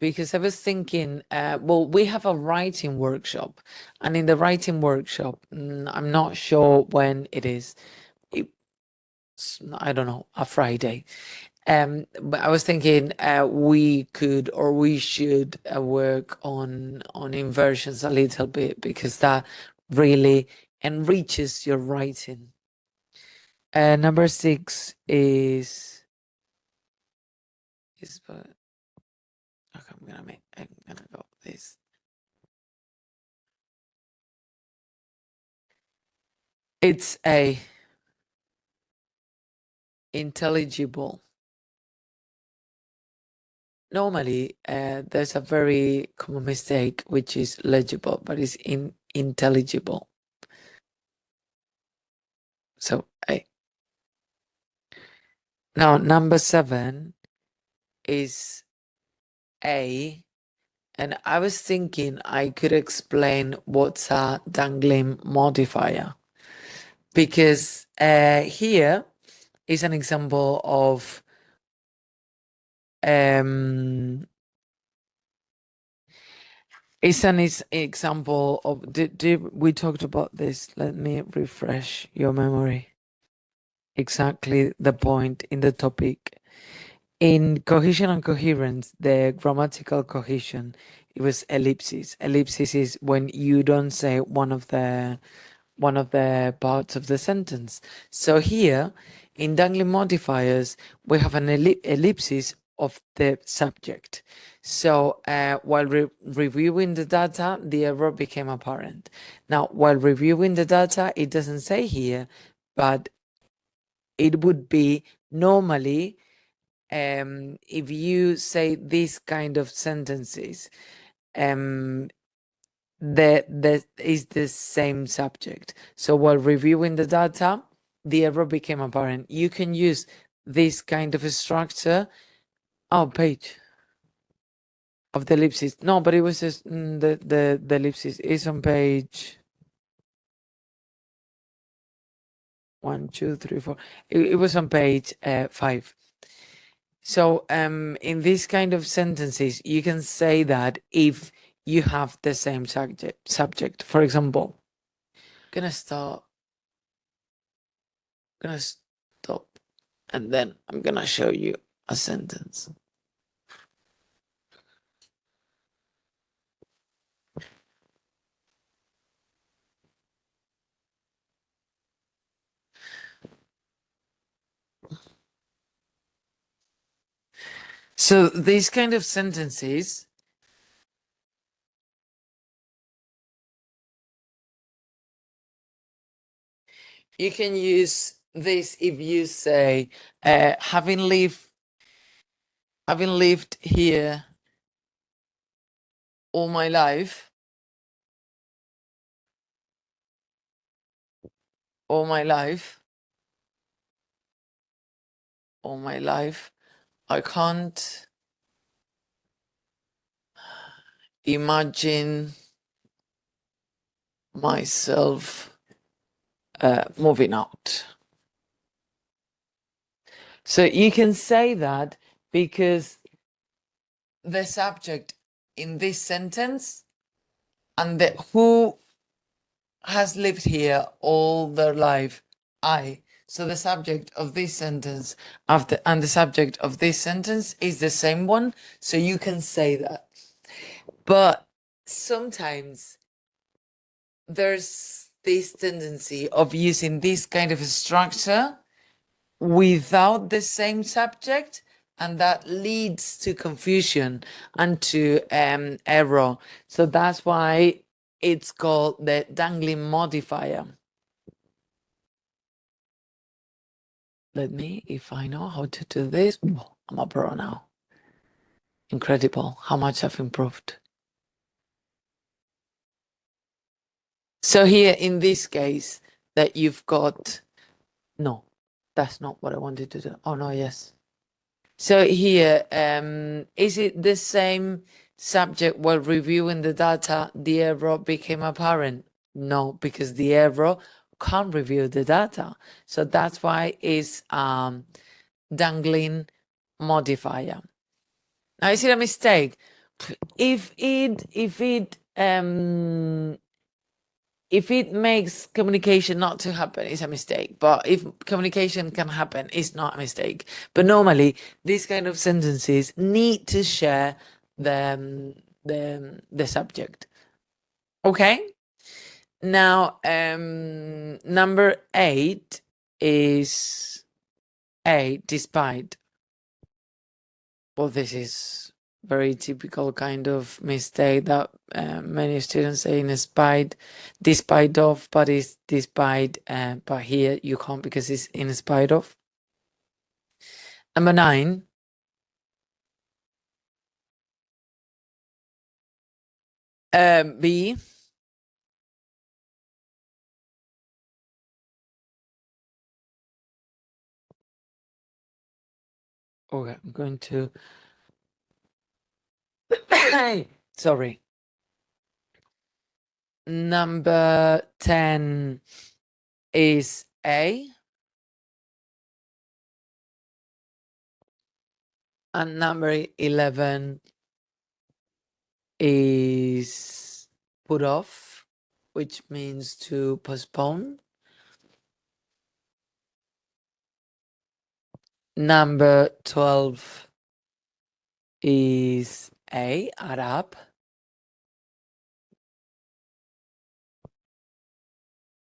Because I was thinking, well, we have a writing workshop, and in the writing workshop, I'm not sure when it is. I don't know, a Friday. But I was thinking we could or we should work on inversions a little bit, because that really enriches your writing. Number 6 is okay, I'm gonna go with this. It's a intelligible. Normally, there's a very common mistake, which is legible, but it's intelligible. So A. Now, number 7 is A, and I was thinking I could explain what's a dangling modifier, because here is an example of it's an example of did we talked about this? Let me refresh your memory. Exactly the point in the topic. In cohesion and coherence, the grammatical cohesion, it was ellipsis. Ellipsis is when you don't say one of the parts of the sentence. So here, in dangling modifiers, we have an ellipsis of the subject. So while reviewing the data, the error became apparent. Now, while reviewing the data, it doesn't say here, but it would be normally, if you say these kind of sentences, that is the same subject. So while reviewing the data, the error became apparent. You can use this kind of a structure. Oh, page of the ellipsis. No, but it was just the ellipsis is on page 1, 2, 3, 4. It was on page 5. So in these kind of sentences, you can say that if you have the same subject. For example, gonna stop, and then I'm gonna show you a sentence. So these kind of sentences, you can use this if you say, having lived here all my life, all my life, I can't imagine myself moving out. So you can say that because the subject in this sentence and the who has lived here all their life, I. So the subject of this sentence and the subject of this sentence is the same one. So you can say that. But sometimes there's this tendency of using this kind of a structure without the same subject, and that leads to confusion and to error. So that's why it's called the dangling modifier. Let me, if I know how to do this, I'm a pro now. Incredible how much I've improved. So here in this case that you've got, no, that's not what I wanted to do. Oh no, yes. So here, is it the same subject while reviewing the data, the error became apparent? No, because the error can't review the data. So that's why it's dangling modifier. Now, is it a mistake? If it makes communication not to happen, it's a mistake. But if communication can happen, it's not a mistake. But normally, these kind of sentences need to share the subject. Okay. Now, number 8 is A, despite. Well, this is very typical kind of mistake that many students say in despite of, but it's despite, but here you can't because it's in spite of. Number 9. B. Okay, I'm going to. Sorry. Number 10 is A. And number 11 is put off, which means to postpone. Number 12 is A, add up.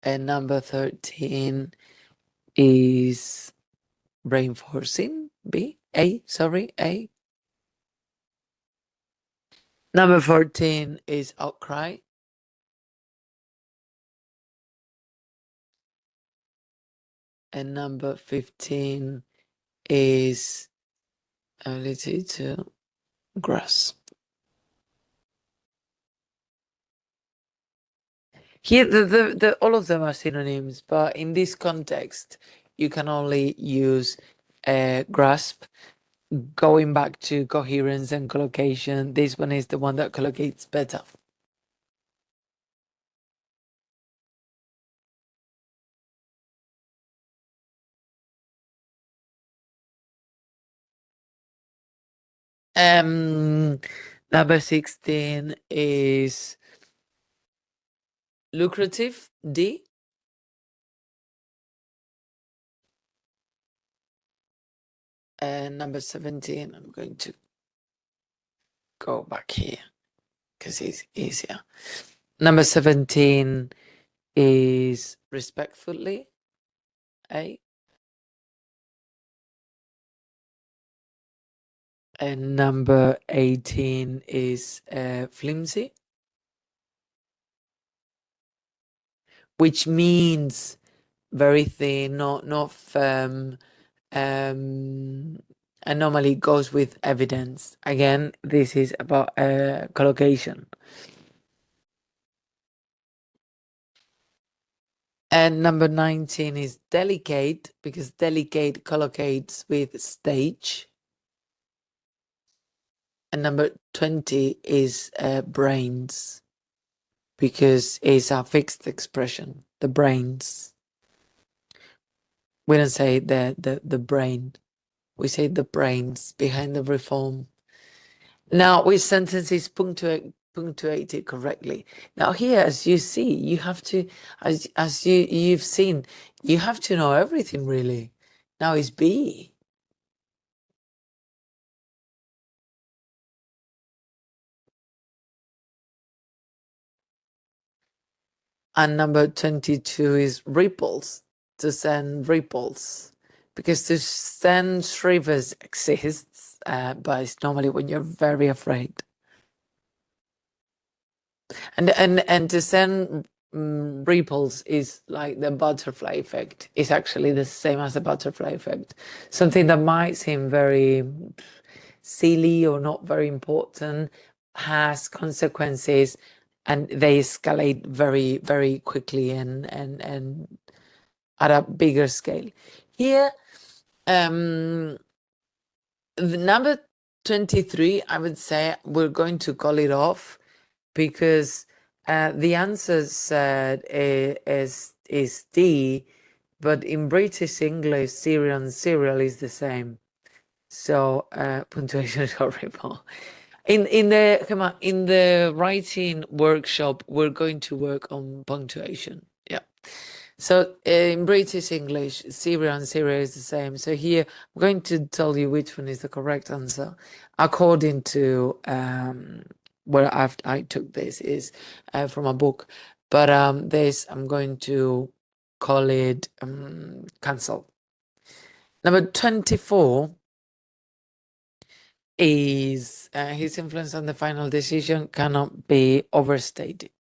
And number 13 is reinforcing, A. Number 14 is outcry. And number 15 is ability to grasp. Here, all of them are synonyms, but in this context, you can only use grasp. Going back to coherence and collocation, this one is the one that collocates better. Number 16 is lucrative, D. And number 17, I'm going to go back here because it's easier. Number 17 is respectfully, A. And number 18 is flimsy, which means very thin, not firm, and normally goes with evidence. Again, this is about collocation. And number 19 is delicate, because delicate collocates with stage. And number 20 is brains, because it's a fixed expression, the brains. We don't say the brain, we say the brains behind the reform. Now, which sentence is punctuated correctly? Now here, as you see, you have to, as you've seen, you have to know everything really. Now it's B. And number 22 is ripples, to send ripples. Because to send rivers exists, but it's normally when you're very afraid. And to send ripples is like the butterfly effect. It's actually the same as the butterfly effect. Something that might seem very silly or not very important has consequences, and they escalate very, very quickly and at a bigger scale. Here, the number 23, I would say we're going to call it off, because the answer said is D, but in British English, cereal and cereal is the same. So punctuation is horrible. In the writing workshop, we're going to work on punctuation. Yeah. So in British English, cereal and cereal is the same. So here I'm going to tell you which one is the correct answer according to where I took this is from a book, but this I'm going to call it cancel. Number 24 is his influence on the final decision cannot be overstated.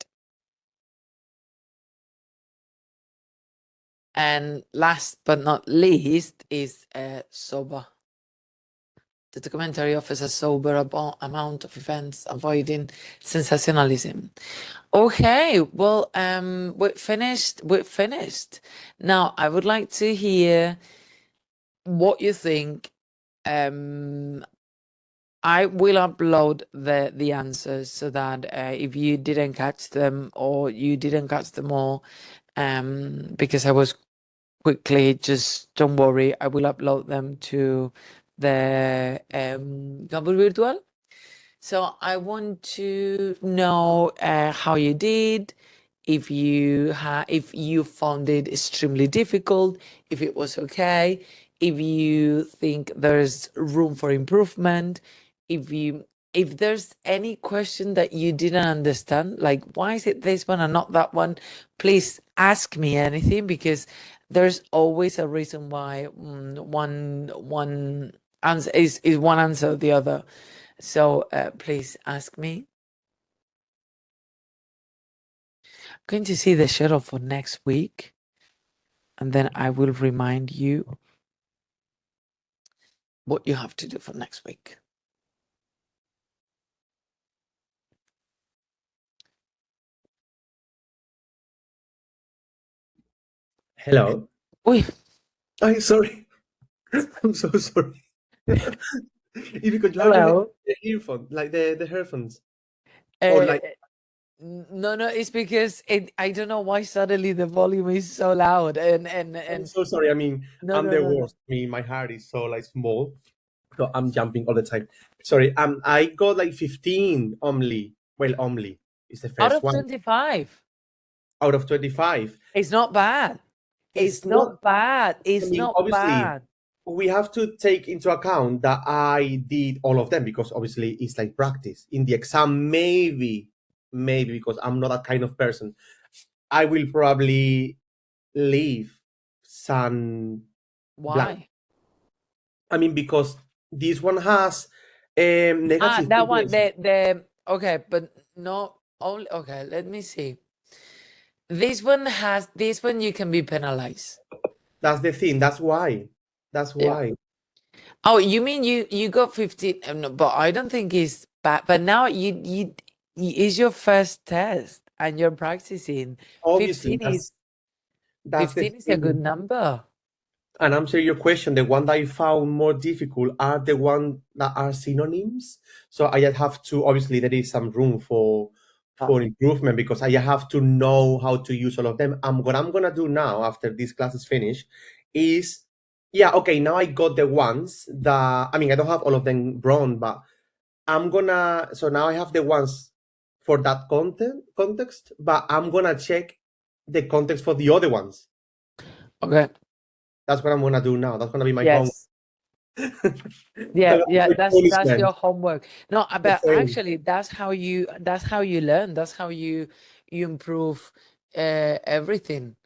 And last but not least is sober. The documentary offers a sober amount of events, avoiding sensationalism. Okay, well, we're finished. Now, I would like to hear what you think. I will upload the answers so that if you didn't catch them or you didn't catch them all, because I was quickly, just don't worry, I will upload them to the Campus Virtual. So I want to know how you did, if you found it extremely difficult, if it was okay, if you think there's room for improvement, if there's any question that you didn't understand, like why is it this one and not that one, please ask me anything, because there's always a reason why one answer is one answer or the other. So please ask me. I'm going to see the schedule for next week, and then I will remind you what you have to do for next week. Hello. Uy, I'm sorry. I'm so sorry. It's because you are using hello. the earphone, like the headphones, or Uh, like. no, it's because I don't know why suddenly the volume is so loud I'm and so sorry. I mean, no, I'm no, the no, no. worst. I mean, my heart is so like small, so I'm jumping all the time. Sorry. I got like 15 only. Well, only is the Out first of one 25, out of 25. it's not bad. It's It's not. not bad. I It's mean, not obviously, bad. we have to take into account that I did all of them because obviously it's like practice. In the exam, maybe because I'm not that kind of person, I will probably leave some blank. Why? I mean, because this one has negative That one, punctuation. the okay, but not only okay. Let me see. This one you can be penalized. That's the thing. That's why. That's Yeah. why. Oh, you mean you got 15? No, but I don't think it's bad. But now you is your first test and you're practicing. Obviously, 15 is that's the 15 is a good thing. number. and answer your question, the one that I found more difficult are the one that are synonyms. So I just have to, obviously there is some room for improvement because I have to know how to use all of them. And what I'm gonna do now after this class is finished is, yeah, okay, now I got the ones that, I mean, I don't have all of them wrong, but so now I have the ones for that context, but I'm gonna check the context for the other ones. Okay. That's what I'm gonna do now. That's gonna be my homework. Yes. Yeah, that's Punishment. your homework. No, but The same. actually that's how you learn. That's how you improve everything.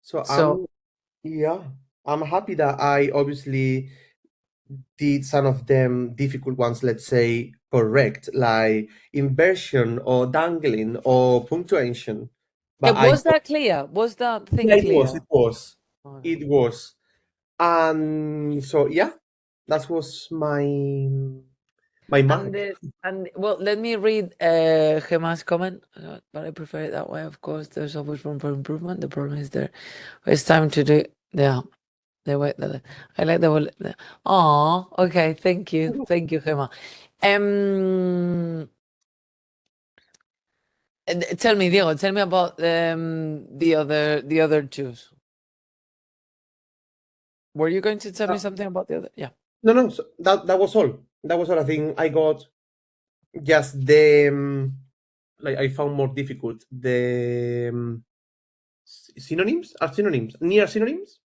So So I'm happy that I obviously did some of them difficult ones, let's say correct, like inversion or dangling or punctuation. But was that clear? Was that thing yeah, clear? Okay. it was. And so yeah, that was my mark. Well, let me read Gemma's comment, but I prefer it that way. Of course, there's always room for improvement. The problem is there. It's time to do. Yeah, the way that I like the way. Oh, okay. Thank you, Gemma. Tell me, Diego. Tell me about the other two. Were you going to tell me something about the other? Yeah. No, so that was all. That was all. I think I got just the like I found more difficult the synonyms are synonyms near synonyms.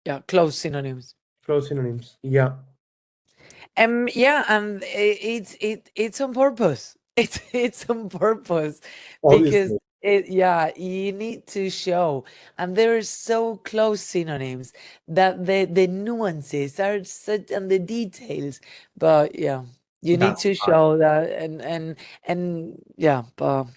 Yeah, close synonyms. Close synonyms. Yeah. Yeah, and it's on purpose. It's on purpose because Obviously. you need to show, and there are so close synonyms that the nuances are such and the details, but yeah, you need That's to fine. show that and yeah, but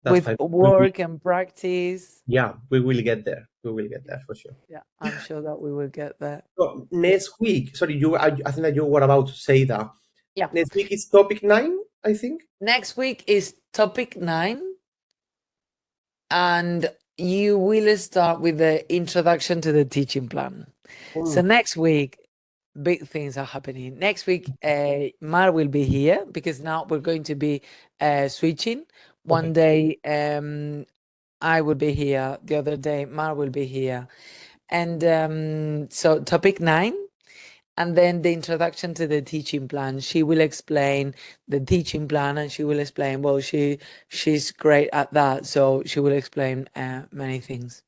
That's with fine. work and practice, Yeah, we will get there. We will get there for sure. yeah, I'm sure that we will get there. So next week, sorry, I think that you were about to say that. Yeah. Next week is topic 9, I think. Next week is topic 9. And you will start with the introduction to the teaching plan. So next week, big things are happening. Next week, Mar will be here because now we're going to be switching. One day, I will be here. The other day, Mar will be here. And so topic 9. And then the introduction to the teaching plan. She will explain the teaching plan, and she will explain. Well, she's great at that, so she will explain many things.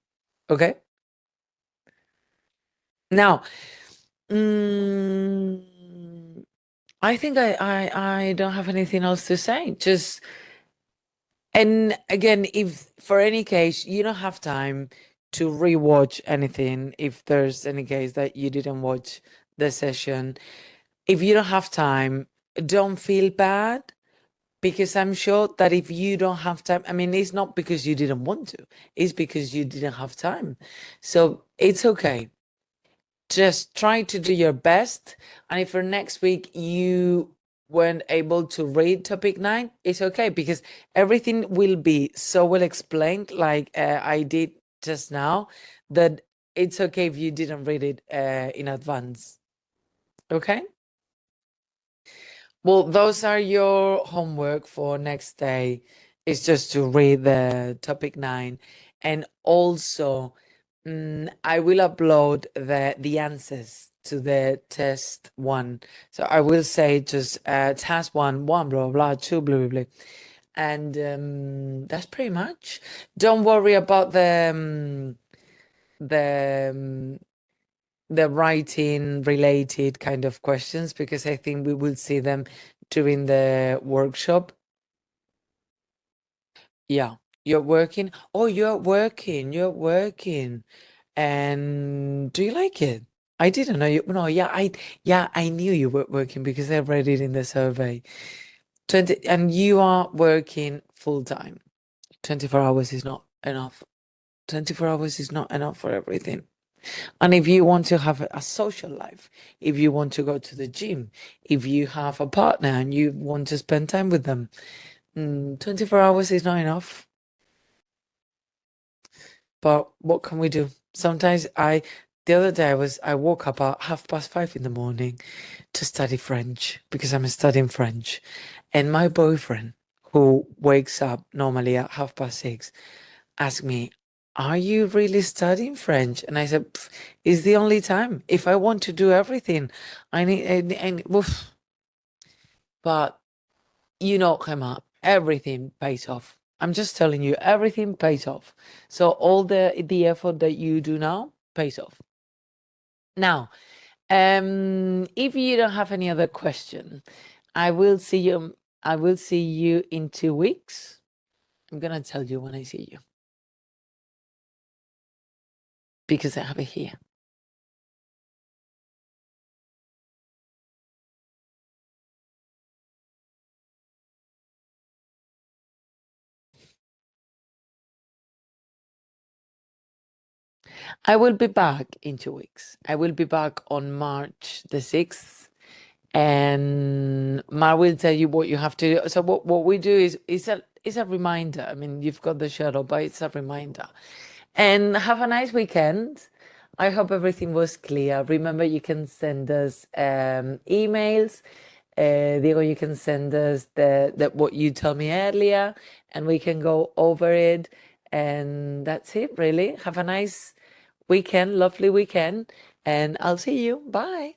Okay. Now, I think I don't have anything else to say. And again, if for any case you don't have time to rewatch anything, if there's any case that you didn't watch the session, if you don't have time, don't feel bad, because I'm sure that if you don't have time, I mean, it's not because you didn't want to, it's because you didn't have time. So it's okay. Just try to do your best. And if for next week you weren't able to read topic 9, it's okay, because everything will be so well explained, like I did just now, that it's okay if you didn't read it in advance. Okay? Well, those are your homework for next day. It's just to read the topic 9. And also, I will upload the answers to the test 1. So I will say just task 1, blah, blah, blah, 2, blah, blah, blah. And that's pretty much. Don't worry about the writing related kind of questions, because I think we will see them during the workshop. Yeah, you're working. Oh, you're working. And do you like it? I didn't know you. No, I knew you were working because I read it in the survey. 20, and you are working full time. 24 hours is not enough. 24 hours is not enough for everything. And if you want to have a social life, if you want to go to the gym, if you have a partner and you want to spend time with them, 24 hours is not enough. But what can we do? Sometimes the other day I woke up at 5:30 in the morning to study French because I'm studying French. And my boyfriend, who wakes up normally at 6:30, asked me, "Are you really studying French?" And I said, "It's the only time. If I want to do everything, I need, oof." But you know, Gemma, everything pays off. I'm just telling you, everything pays off. So all the effort that you do now pays off. Now, if you don't have any other question, I will see you. I will see you in 2 weeks. I'm gonna tell you when I see you because I have it here. I will be back in 2 weeks. I will be back on March the 6th. And Mar will tell you what you have to do. So what we do is a reminder. I mean, you've got the shuttle, but it's a reminder. And have a nice weekend. I hope everything was clear. Remember, you can send us emails. Diego, you can send us the what you told me earlier, and we can go over it. And that's it, really. Have a nice weekend, lovely weekend, and I'll see you. Bye.